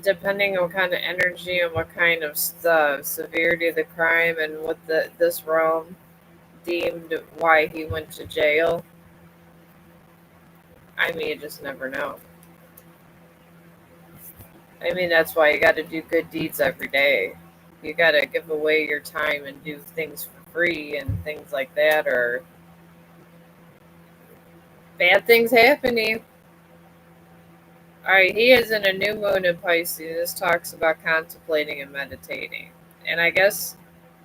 depending on what kind of energy and what kind of severity of the crime and what this realm deemed why he went to jail, I mean, you just never know. I mean, that's why you got to do good deeds every day. You got to give away your time and do things for free and things like that, or bad things happen to you. All right, he is in a new moon in Pisces. This talks about contemplating and meditating. And I guess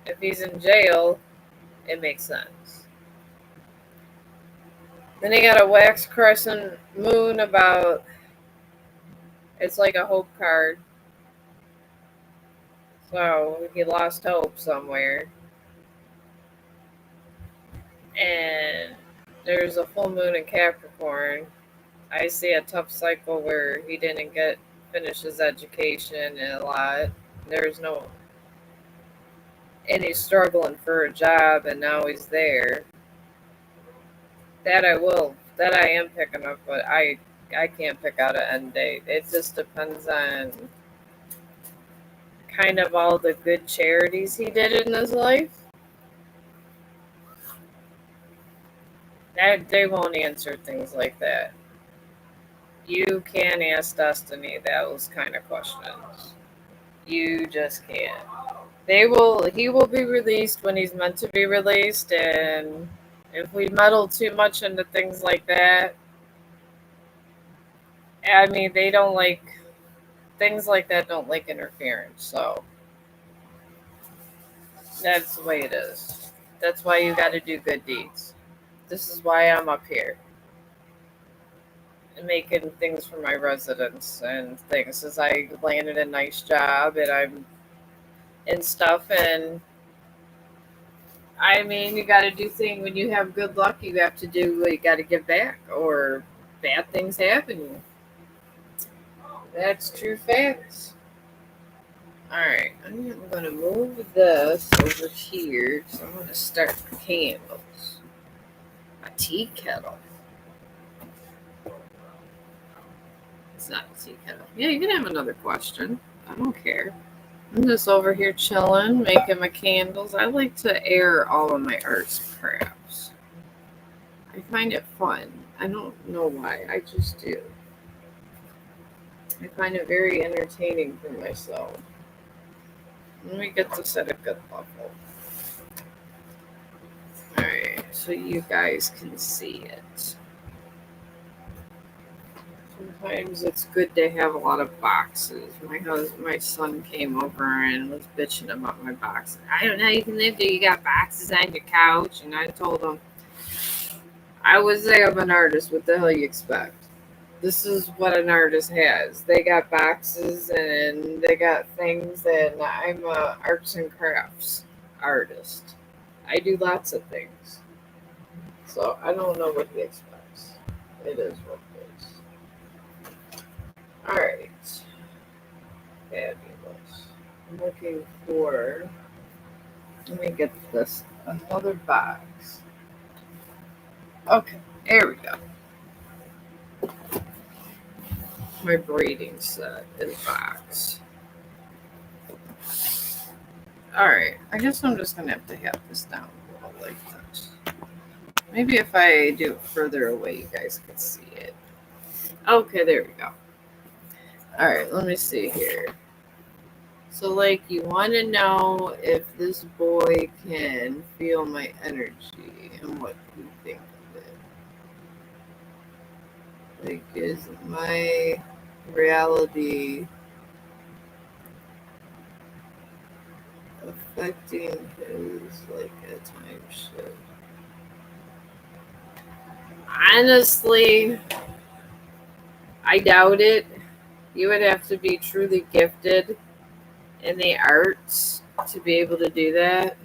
if he's in jail, it makes sense. Then he got a wax crescent moon about, it's like a hope card. So he lost hope somewhere. And there's a full moon in Capricorn. I see a tough cycle where he didn't finish his education and a lot. There's no, and he's struggling for a job and now he's there. That I am picking up, but I can't pick out an end date. It just depends on kind of all the good charities he did in his life. That they won't answer things like that. You can ask Destiny those kind of questions. You just can't. He will be released when he's meant to be released, and if we meddle too much into things like that, I mean they don't like things like that don't like interference, so that's the way it is. That's why you gotta do good deeds. This is why I'm up here. And making things for my residents and things as I landed a nice job and I'm and stuff and I mean, you got to do things when you have good luck. You have to do. You got to give back, or bad things happen. That's true facts. All right, I'm gonna move this over here because I'm gonna start the candles. A tea kettle. It's not a tea kettle. Yeah, you can have another question. I don't care. I'm just over here chilling, making my candles. I like to air all of my arts and crafts. I find it fun. I don't know why. I just do. I find it very entertaining for myself. Let me get this at a good level. Alright, so you guys can see it. Sometimes it's good to have a lot of boxes. My son came over and was bitching about my boxes. I don't know how you can live there. You got boxes on your couch. And I told him, I would say I'm an artist. What the hell you expect? This is what an artist has. They got boxes and they got things, and I'm a arts and crafts artist. I do lots of things. So I don't know what he expects. It is what it is. Alright. Fabulous. I'm looking for. Let me get this another box. Okay, there we go. My braiding set in box. Alright, I guess I'm just gonna have to have this down a little like this. Maybe if I do it further away, you guys can see it. Okay, there we go. Alright, let me see here. So, like, you want to know if this boy can feel my energy and what you think of it. Like, is my reality affecting his, like, a time shift? Honestly, I doubt it. You would have to be truly gifted in the arts to be able to do that.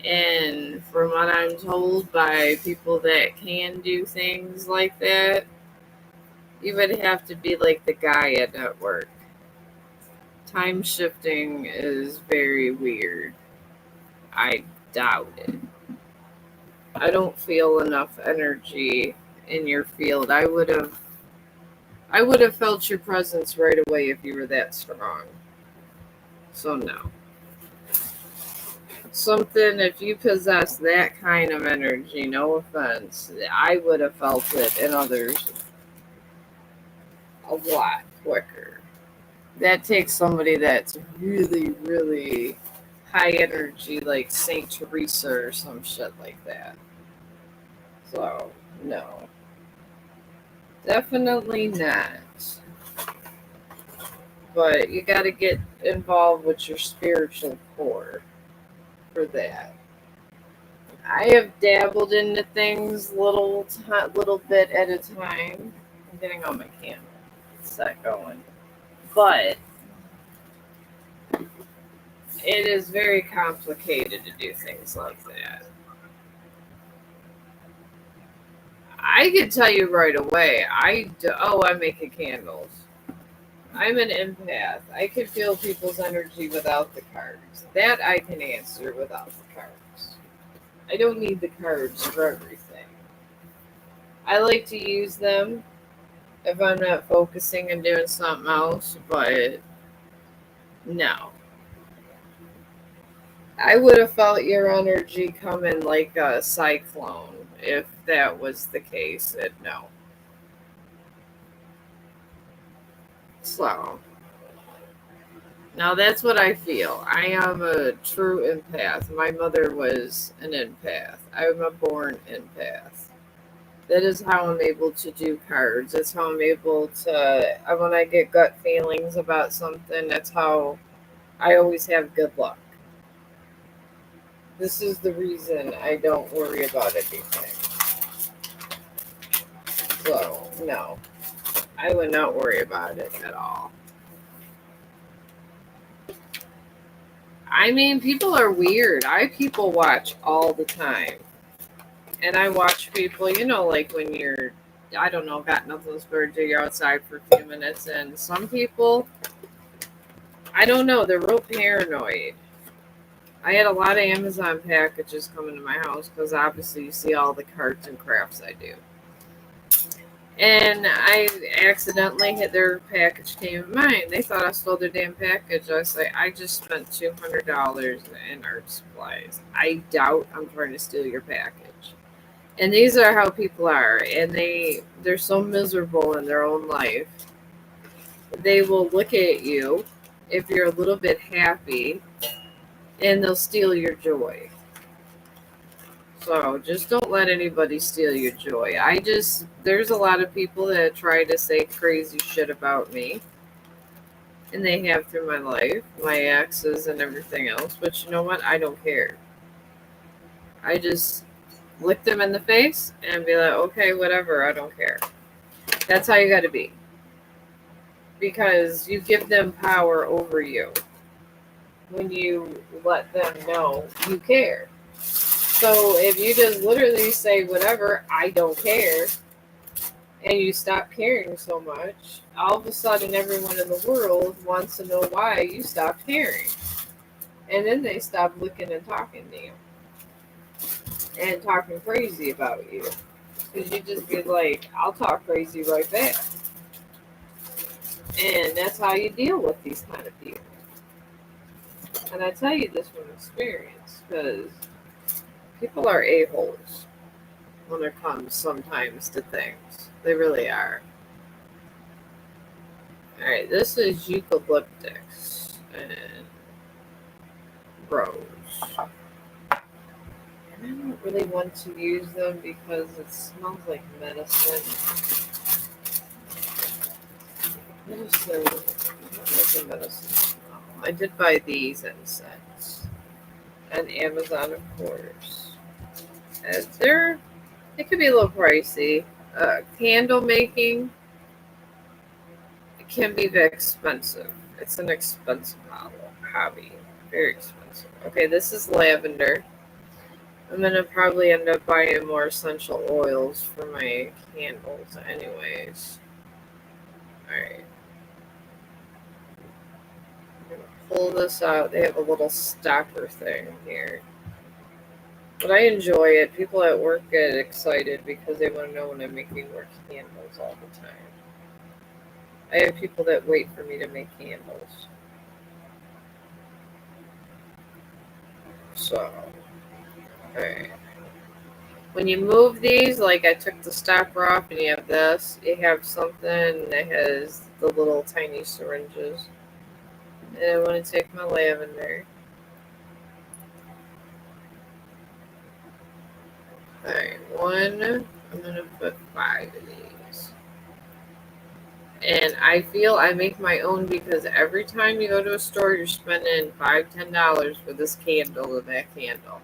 And from what I'm told by people that can do things like that, you would have to be like the guy at network. Time shifting is very weird. I doubt it. I don't feel enough energy in your field. I would have felt your presence right away if you were that strong. So no. Something, if you possess that kind of energy, no offense, I would have felt it in others a lot quicker. That takes somebody that's really, really high energy, like Saint Teresa or some shit like that. So, no. Definitely not. But you got to get involved with your spiritual core for that. I have dabbled into things little bit at a time. I'm getting on my candle set going, but it is very complicated to do things like that. I can tell you right away. I'm making candles. I'm an empath. I can feel people's energy without the cards. That I can answer without the cards. I don't need the cards for everything. I like to use them if I'm not focusing and doing something else, but no. I would have felt your energy coming like a cyclone if that was the case, and no. So, now that's what I feel. I am a true empath. My mother was an empath. I'm a born empath. That is how I'm able to do cards. That's how I'm able to, when I get gut feelings about something, that's how I always have good luck. This is the reason I don't worry about anything. So, no, I would not worry about it at all. I mean, people are weird. I people watch all the time. And I watch people, like when you're, I don't know, got nothing to do, you're outside for a few minutes. And some people, I don't know, they're real paranoid. I had a lot of Amazon packages coming to my house because obviously you see all the cards and crafts I do. And I accidentally hit their package came in mine. They thought I stole their damn package. I was like, I just spent $200 in art supplies. I doubt I'm trying to steal your package. And these are how people are, and they're so miserable in their own life. They will look at you if you're a little bit happy, and they'll steal your joy. So just don't let anybody steal your joy. There's a lot of people that try to say crazy shit about me, and they have through my life, my exes and everything else. But you know what? I don't care. I just look them in the face and be like, okay, whatever, I don't care. That's how you got to be. Because you give them power over you when you let them know you care. So if you just literally say whatever, I don't care, and you stop caring so much, all of a sudden everyone in the world wants to know why you stopped caring. And then they stop looking and talking to you and talking crazy about you. Because you just be like, I'll talk crazy right back. And that's how you deal with these kind of people. And I tell you this from experience, because people are a-holes when it comes sometimes to things. They really are. Alright, this is eucalyptus and rose. And I don't really want to use them because it smells like medicine. Medicine, not like a medicine smell. I did buy these incense on Amazon, of course. It could be a little pricey. Candle making can be expensive. It's an expensive hobby. Very expensive. Okay, this is lavender. I'm gonna probably end up buying more essential oils for my candles, anyways. Alright. I'm gonna pull this out. They have a little stopper thing here. But I enjoy it. People at work get excited because they want to know when I'm making more candles all the time. I have people that wait for me to make candles. So, alright. When you move these, like I took the stopper off and you have this, you have something that has the little tiny syringes. And I want to take my lavender. Alright, one. I'm going to put 5 of these. And I feel I make my own because every time you go to a store, you're spending $5, $10 for this candle and that candle.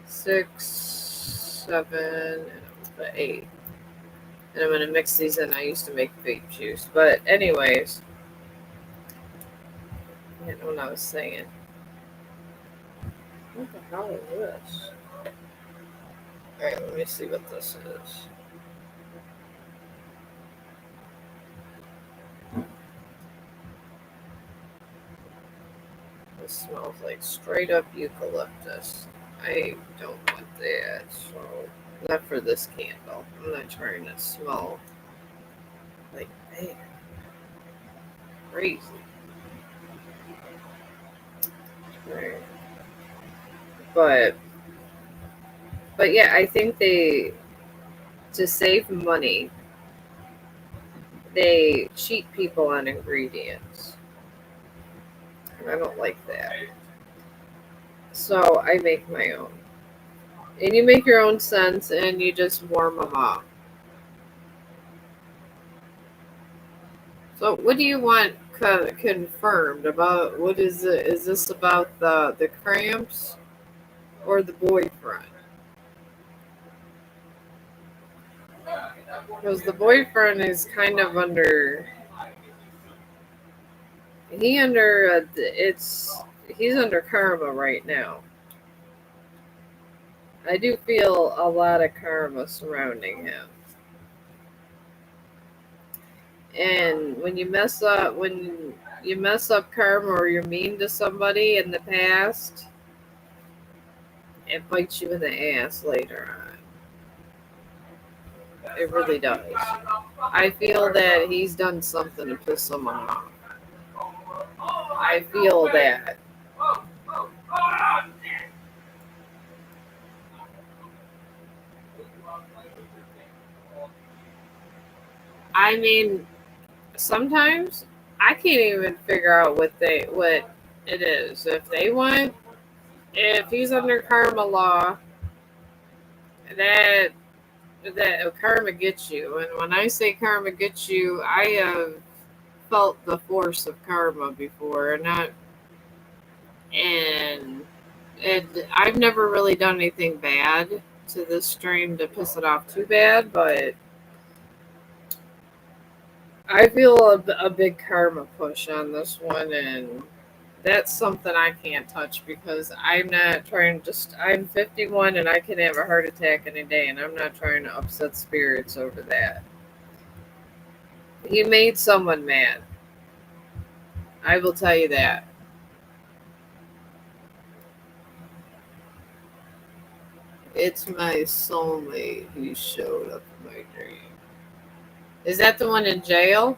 6, 7, and I'm gonna put 8. And I'm gonna mix these in. I used to make vape juice, but anyways, I didn't know what I was saying. What the hell is this? All right, let me see what this is. This smells like straight up eucalyptus. I don't want that, so not for this candle. I'm not trying to smell like that. Crazy. Right. But yeah, I think to save money, they cheat people on ingredients. And I don't like that. So I make my own. And you make your own scents and you just warm them up. So what do you want confirmed about? What is it? Is this about the cramps or the boyfriend? Because the boyfriend is kind of under. He's under karma right now. I do feel a lot of karma surrounding him. And when you mess up karma or you're mean to somebody in the past, it bites you in the ass later on. It really does. I feel that he's done something to piss someone off. I feel that. I mean, sometimes I can't even figure out what it is. If he's under karma law, that karma gets you. And when I say karma gets you, I have felt the force of karma before, and I've never really done anything bad to this stream to piss it off too bad, but I feel a big karma push on this one, and that's something I can't touch because I'm not trying to. I'm 51 and I can have a heart attack any day, and I'm not trying to upset spirits over that. He made someone mad. I will tell you that. It's my soulmate who showed up in my dream. Is that the one in jail?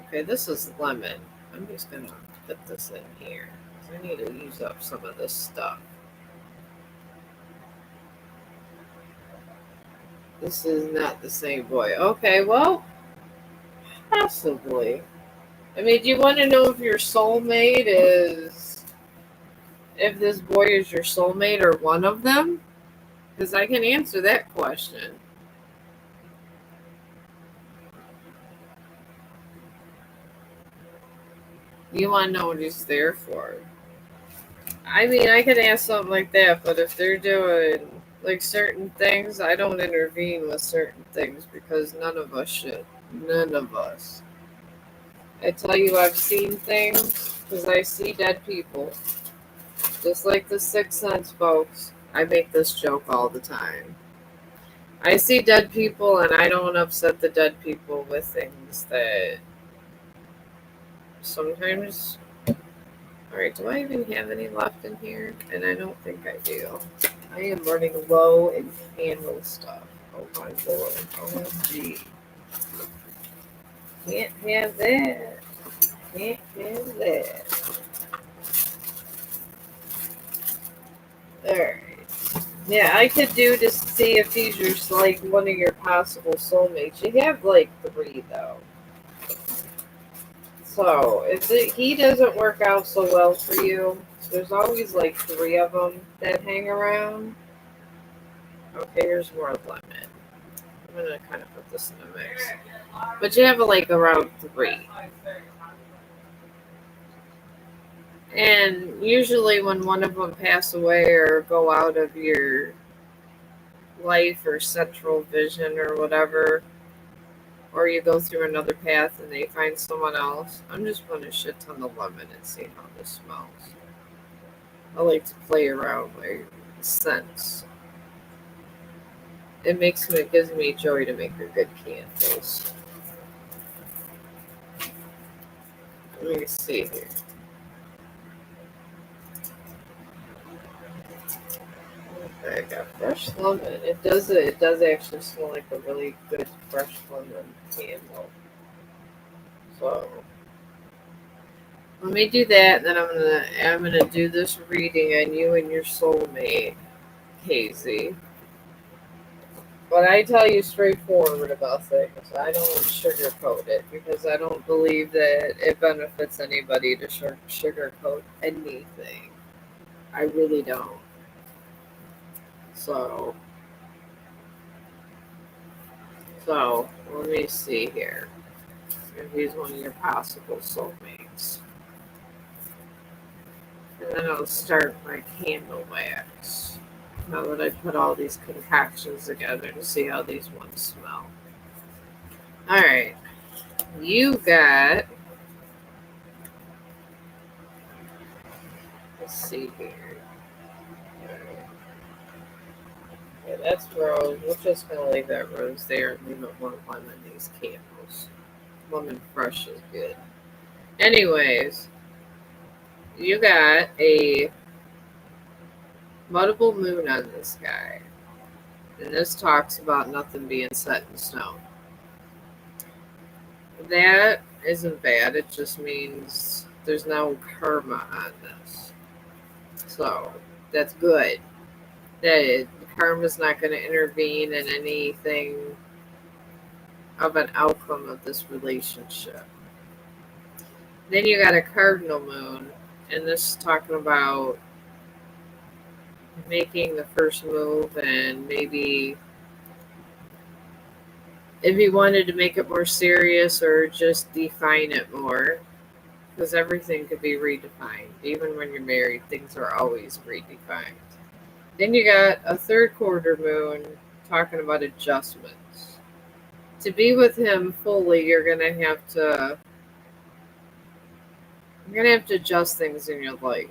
Okay, this is lemon. I'm just gonna put this in here. I need to use up some of this stuff. This is not the same boy. Okay, well, possibly. I mean, do you want to know if your soulmate is. If this boy is your soulmate or one of them? Because I can answer that question. You want to know what he's there for. I mean, I can ask something like that, but if they're doing like certain things, I don't intervene with certain things because none of us should. None of us. I tell you, I've seen things because I see dead people. Just like the Sixth Sense, folks. I make this joke all the time. I see dead people and I don't upset the dead people with things that sometimes. Alright, do I even have any left in here? And I don't think I do. I am running low in candle stuff. Oh my lord. OMG. Can't have that. Can't have that. Alright. Yeah, I could do to see if he's just like one of your possible soulmates. You have like 3 though. So if he doesn't work out so well for you, there's always like 3 of them that hang around. Okay, here's more lemon. I'm gonna kind of put this in a mix. But you have like around 3. And usually when one of them pass away or go out of your life or central vision or whatever, or you go through another path and they find someone else, I'm just putting a shit ton of lemon and see how this smells. I like to play around with scents. It gives me joy to make a good candles. Let me see here. Okay, I got fresh lemon. It does actually smell like a really good fresh lemon candle. So let me do that, and then I'm gonna do this reading on you and your soulmate, Casey. But I tell you straightforward about things. I don't sugarcoat it because I don't believe that it benefits anybody to sugarcoat anything. I really don't. So let me see here. If he's one of your possible soulmates. And then I'll start my candle wax. Now that I put all these concoctions together to see how these ones smell. Alright. You got. Let's see here. Yeah, that's rose. We're just gonna leave that rose there and leave it more lemon in these candles. Lemon fresh is good. Anyways, you got a multiple moon on this guy. And this talks about nothing being set in stone. That isn't bad. It just means there's no karma on this. So that's good. That karma's not going to intervene in anything of an outcome of this relationship. Then you got a cardinal moon, and this is talking about making the first move, and maybe if you wanted to make it more serious or just define it more, because everything could be redefined. Even when you're married, things are always redefined. Then you got a third quarter moon talking about adjustments. To be with him fully, you're gonna have to adjust things in your life.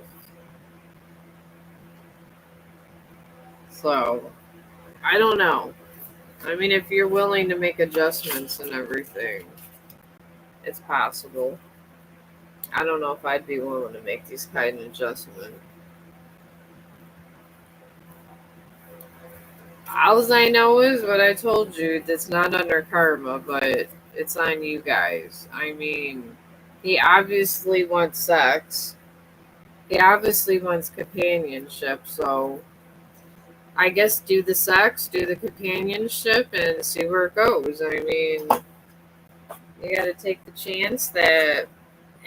So I don't know. I mean, if you're willing to make adjustments and everything, it's possible. I don't know if I'd be willing to make these kind of adjustments. All I know is what I told you. That's not under karma, but it's on you guys. I mean, he obviously wants sex. He obviously wants companionship. So I guess do the sex, do the companionship, and see where it goes. I mean, you got to take the chance that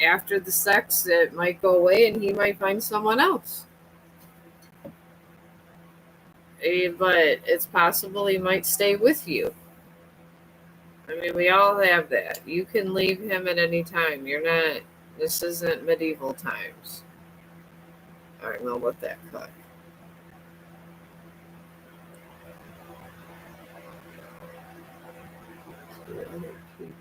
after the sex, it might go away and he might find someone else. But it's possible he might stay with you. I mean, we all have that. You can leave him at any time. This isn't medieval times. All right, we'll let that cut. Other people.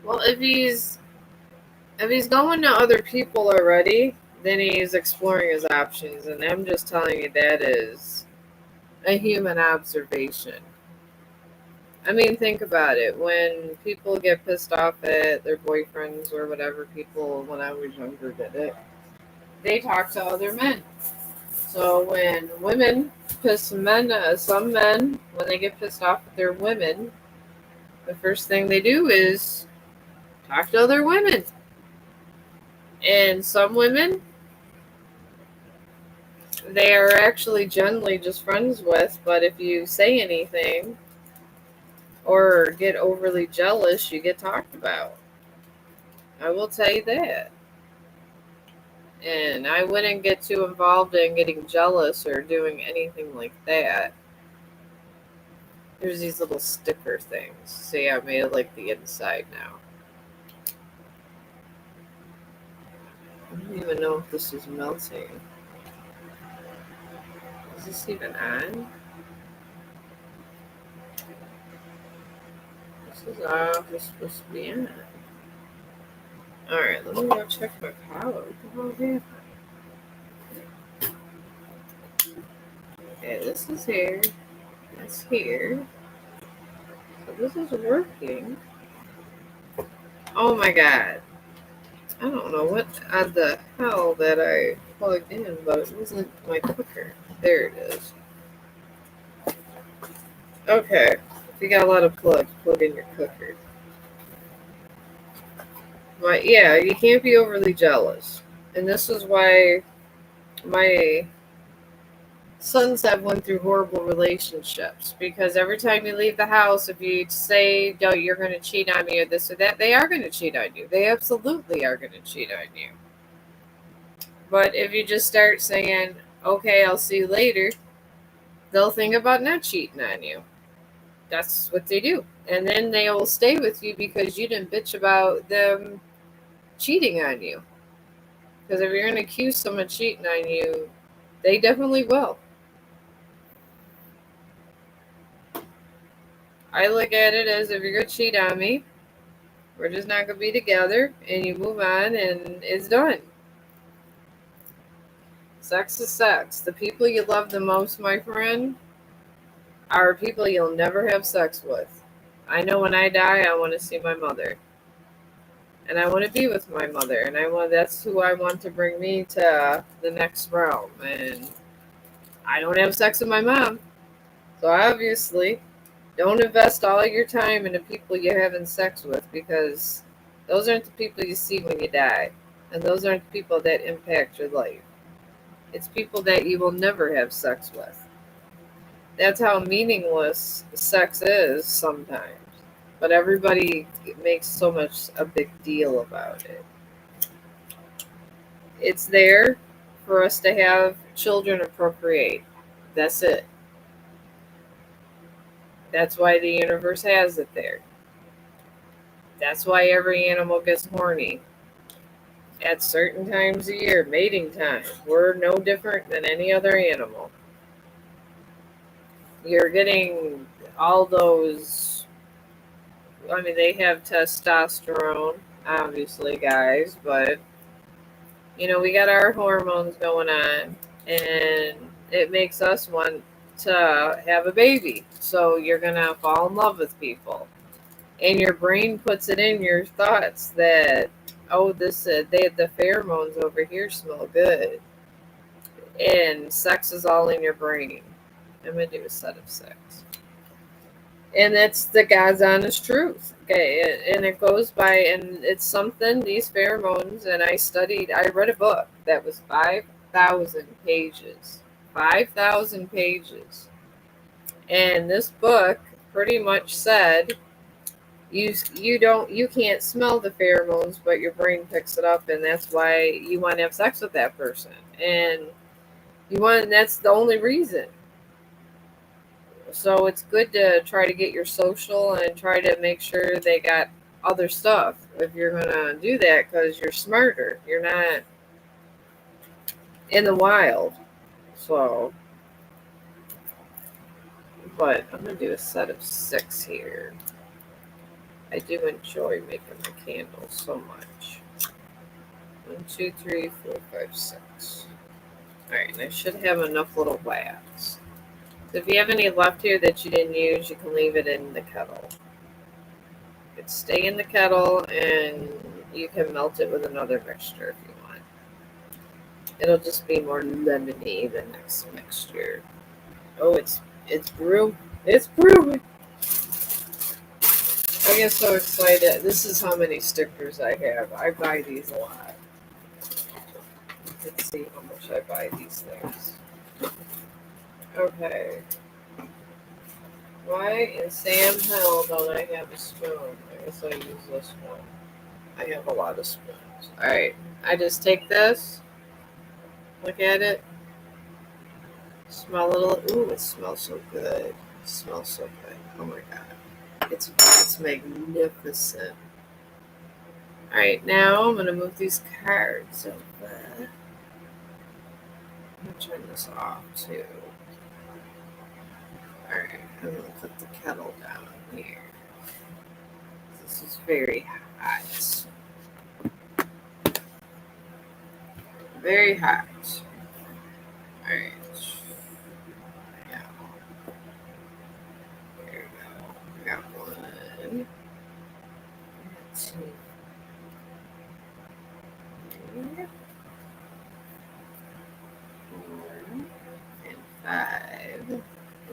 Well, if he's going to other people already, then he's exploring his options, and I'm just telling you that is a human observation. I mean, think about it. When people get pissed off at their boyfriends or whatever, people when I was younger did it, they talk to other men. So when women piss men, some men, when they get pissed off at their women, the first thing they do is talk to other women. And some women, they are actually generally just friends with, but if you say anything or get overly jealous, you get talked about. I will tell you that. And I wouldn't get too involved in getting jealous or doing anything like that. There's these little sticker things. See, I made it like the inside now. I don't even know if this is melting. Is this even on? This is obviously supposed to be on. Alright, let me go check my power. What the hell happened? Okay, this is here. That's here. So this is working. Oh my god. I don't know what the hell that I plugged in, but it wasn't my cooker. There it is. Okay. If you got a lot of plugs, plug in your cooker. But yeah, you can't be overly jealous. And this is why my sons have went through horrible relationships. Because every time you leave the house, if you say, no, you're going to cheat on me or this or that, they are going to cheat on you. They absolutely are going to cheat on you. But if you just start saying, okay, I'll see you later, they'll think about not cheating on you. That's what they do. And then they will stay with you because you didn't bitch about them cheating on you. Because if you're going to accuse someone cheating on you, they definitely will. I look at it as if you're going to cheat on me, we're just not going to be together, and you move on, and it's done. Sex is sex. The people you love the most, my friend, are people you'll never have sex with. I know when I die, I want to see my mother. And I want to be with my mother. And that's who I want to bring me to the next realm. And I don't have sex with my mom. So obviously, don't invest all your time into people you're having sex with, because those aren't the people you see when you die. And those aren't the people that impact your life. It's people that you will never have sex with. That's how meaningless sex is sometimes. But everybody makes so much a big deal about it. It's there for us to have children and procreate. That's it. That's why the universe has it there. That's why every animal gets horny at certain times of year, mating time. We're no different than any other animal. You're getting all those. I mean, they have testosterone, obviously, guys, but we got our hormones going on, and it makes us want to have a baby. So you're gonna fall in love with people, and your brain puts it in your thoughts that, oh, the pheromones over here smell good, and sex is all in your brain. I'm gonna do a set of six. And that's the God's honest truth. Okay, and it goes by, and it's something, these pheromones, and I read a book that was 5,000 pages. 5,000 pages. And this book pretty much said you can't smell the pheromones, but your brain picks it up, and that's why you want to have sex with that person. And that's the only reason. So it's good to try to get your social and try to make sure they got other stuff if you're going to do that, because you're smarter. You're not in the wild. So, but I'm going to do a set of six here. I do enjoy making my candles so much. 1, 2, 3, 4, 5, 6. Alright, and I should have enough little wax. So if you have any left here that you didn't use, you can leave it in the kettle. It stay in the kettle, and you can melt it with another mixture if you want. It'll just be more lemony the next mixture. Oh, it's brewing. It's brewing. I get so excited. This is how many stickers I have. I buy these a lot. Let's see how much I buy these things. Okay. Why in Sam Hell don't I have a spoon? I guess I use this one. I have a lot of spoons. Alright. I just take this. Look at it. Smell a little. Ooh, it smells so good. It smells so good. Oh my god. It's magnificent. Alright, now I'm going to move these cards over. I'm going to turn this off too. Alright, I'm going to put the kettle down here. This is very hot. Very hot. Alright. Yeah. There we go. I got 1, 2, 3, 4, and 5, and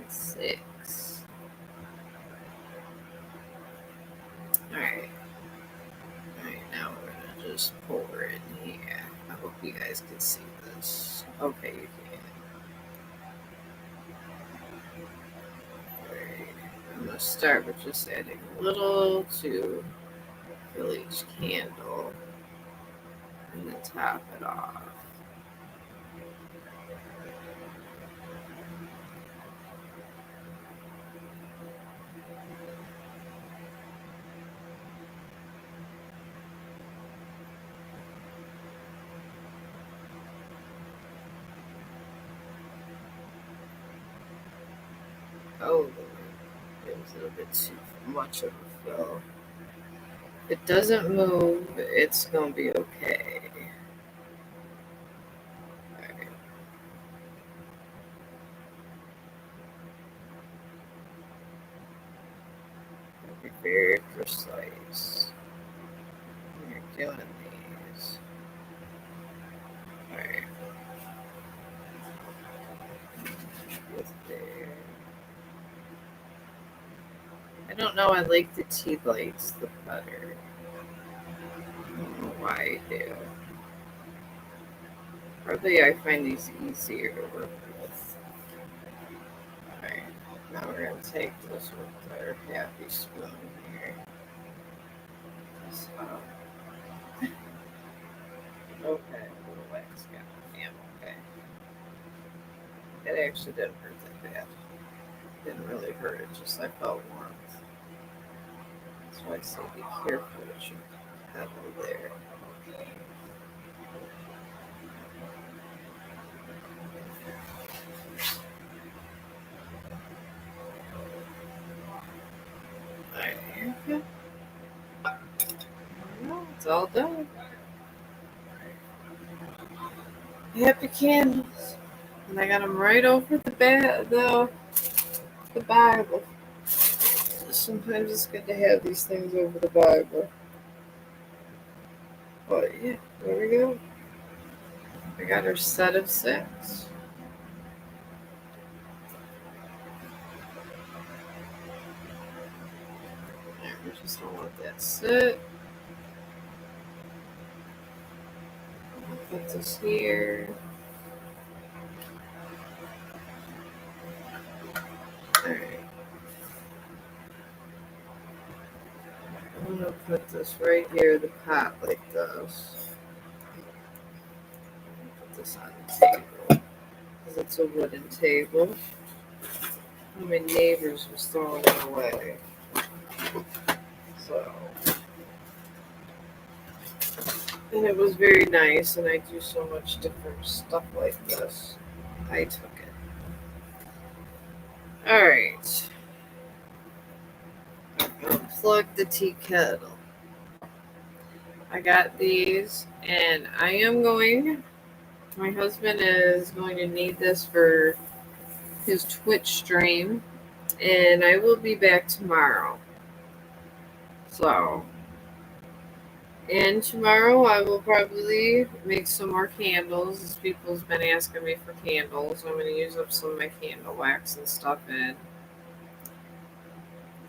6. Alright. Alright, now we're gonna just pour it in here. I hope you guys can see this. Okay, you can. Alright. I'm gonna start with just adding a little to fill each candle and then top it off. Oh, it was a little bit too much of a fill. If it doesn't move, it's gonna be okay. Alright. Be very precise when you're doing these. Alright. With there. I don't know, I like the tea lights the better. I don't know why I do. Probably I find these easier to work with. Alright, now we're going to take this with our happy spoon here. So, okay, a little wax got on him, okay. It actually didn't hurt that bad. It didn't really hurt, it just I felt warmth. That's why I say be careful what you have over there. Okay. Alright, it's all done. Happy candles. And I got them right over the Bible. Sometimes it's good to have these things over the Bible. But yeah, there we go. We got our set of 6. We just don't let that sit. Put this here. Alright. I'm gonna put this right here, the pot like this. Put this on the table. Because it's a wooden table. My neighbors was throwing it away. So, and it was very nice, and I do so much different stuff like this. I took it. Alright. Unplug the tea kettle. I got these, and my husband is going to need this for his Twitch stream, and I will be back tomorrow. So, and tomorrow I will probably make some more candles, as people's been asking me for candles. I'm going to use up some of my candle wax and stuff, and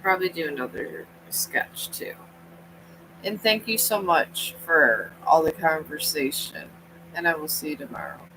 probably do another sketch too. And thank you so much for all the conversation, and I will see you tomorrow.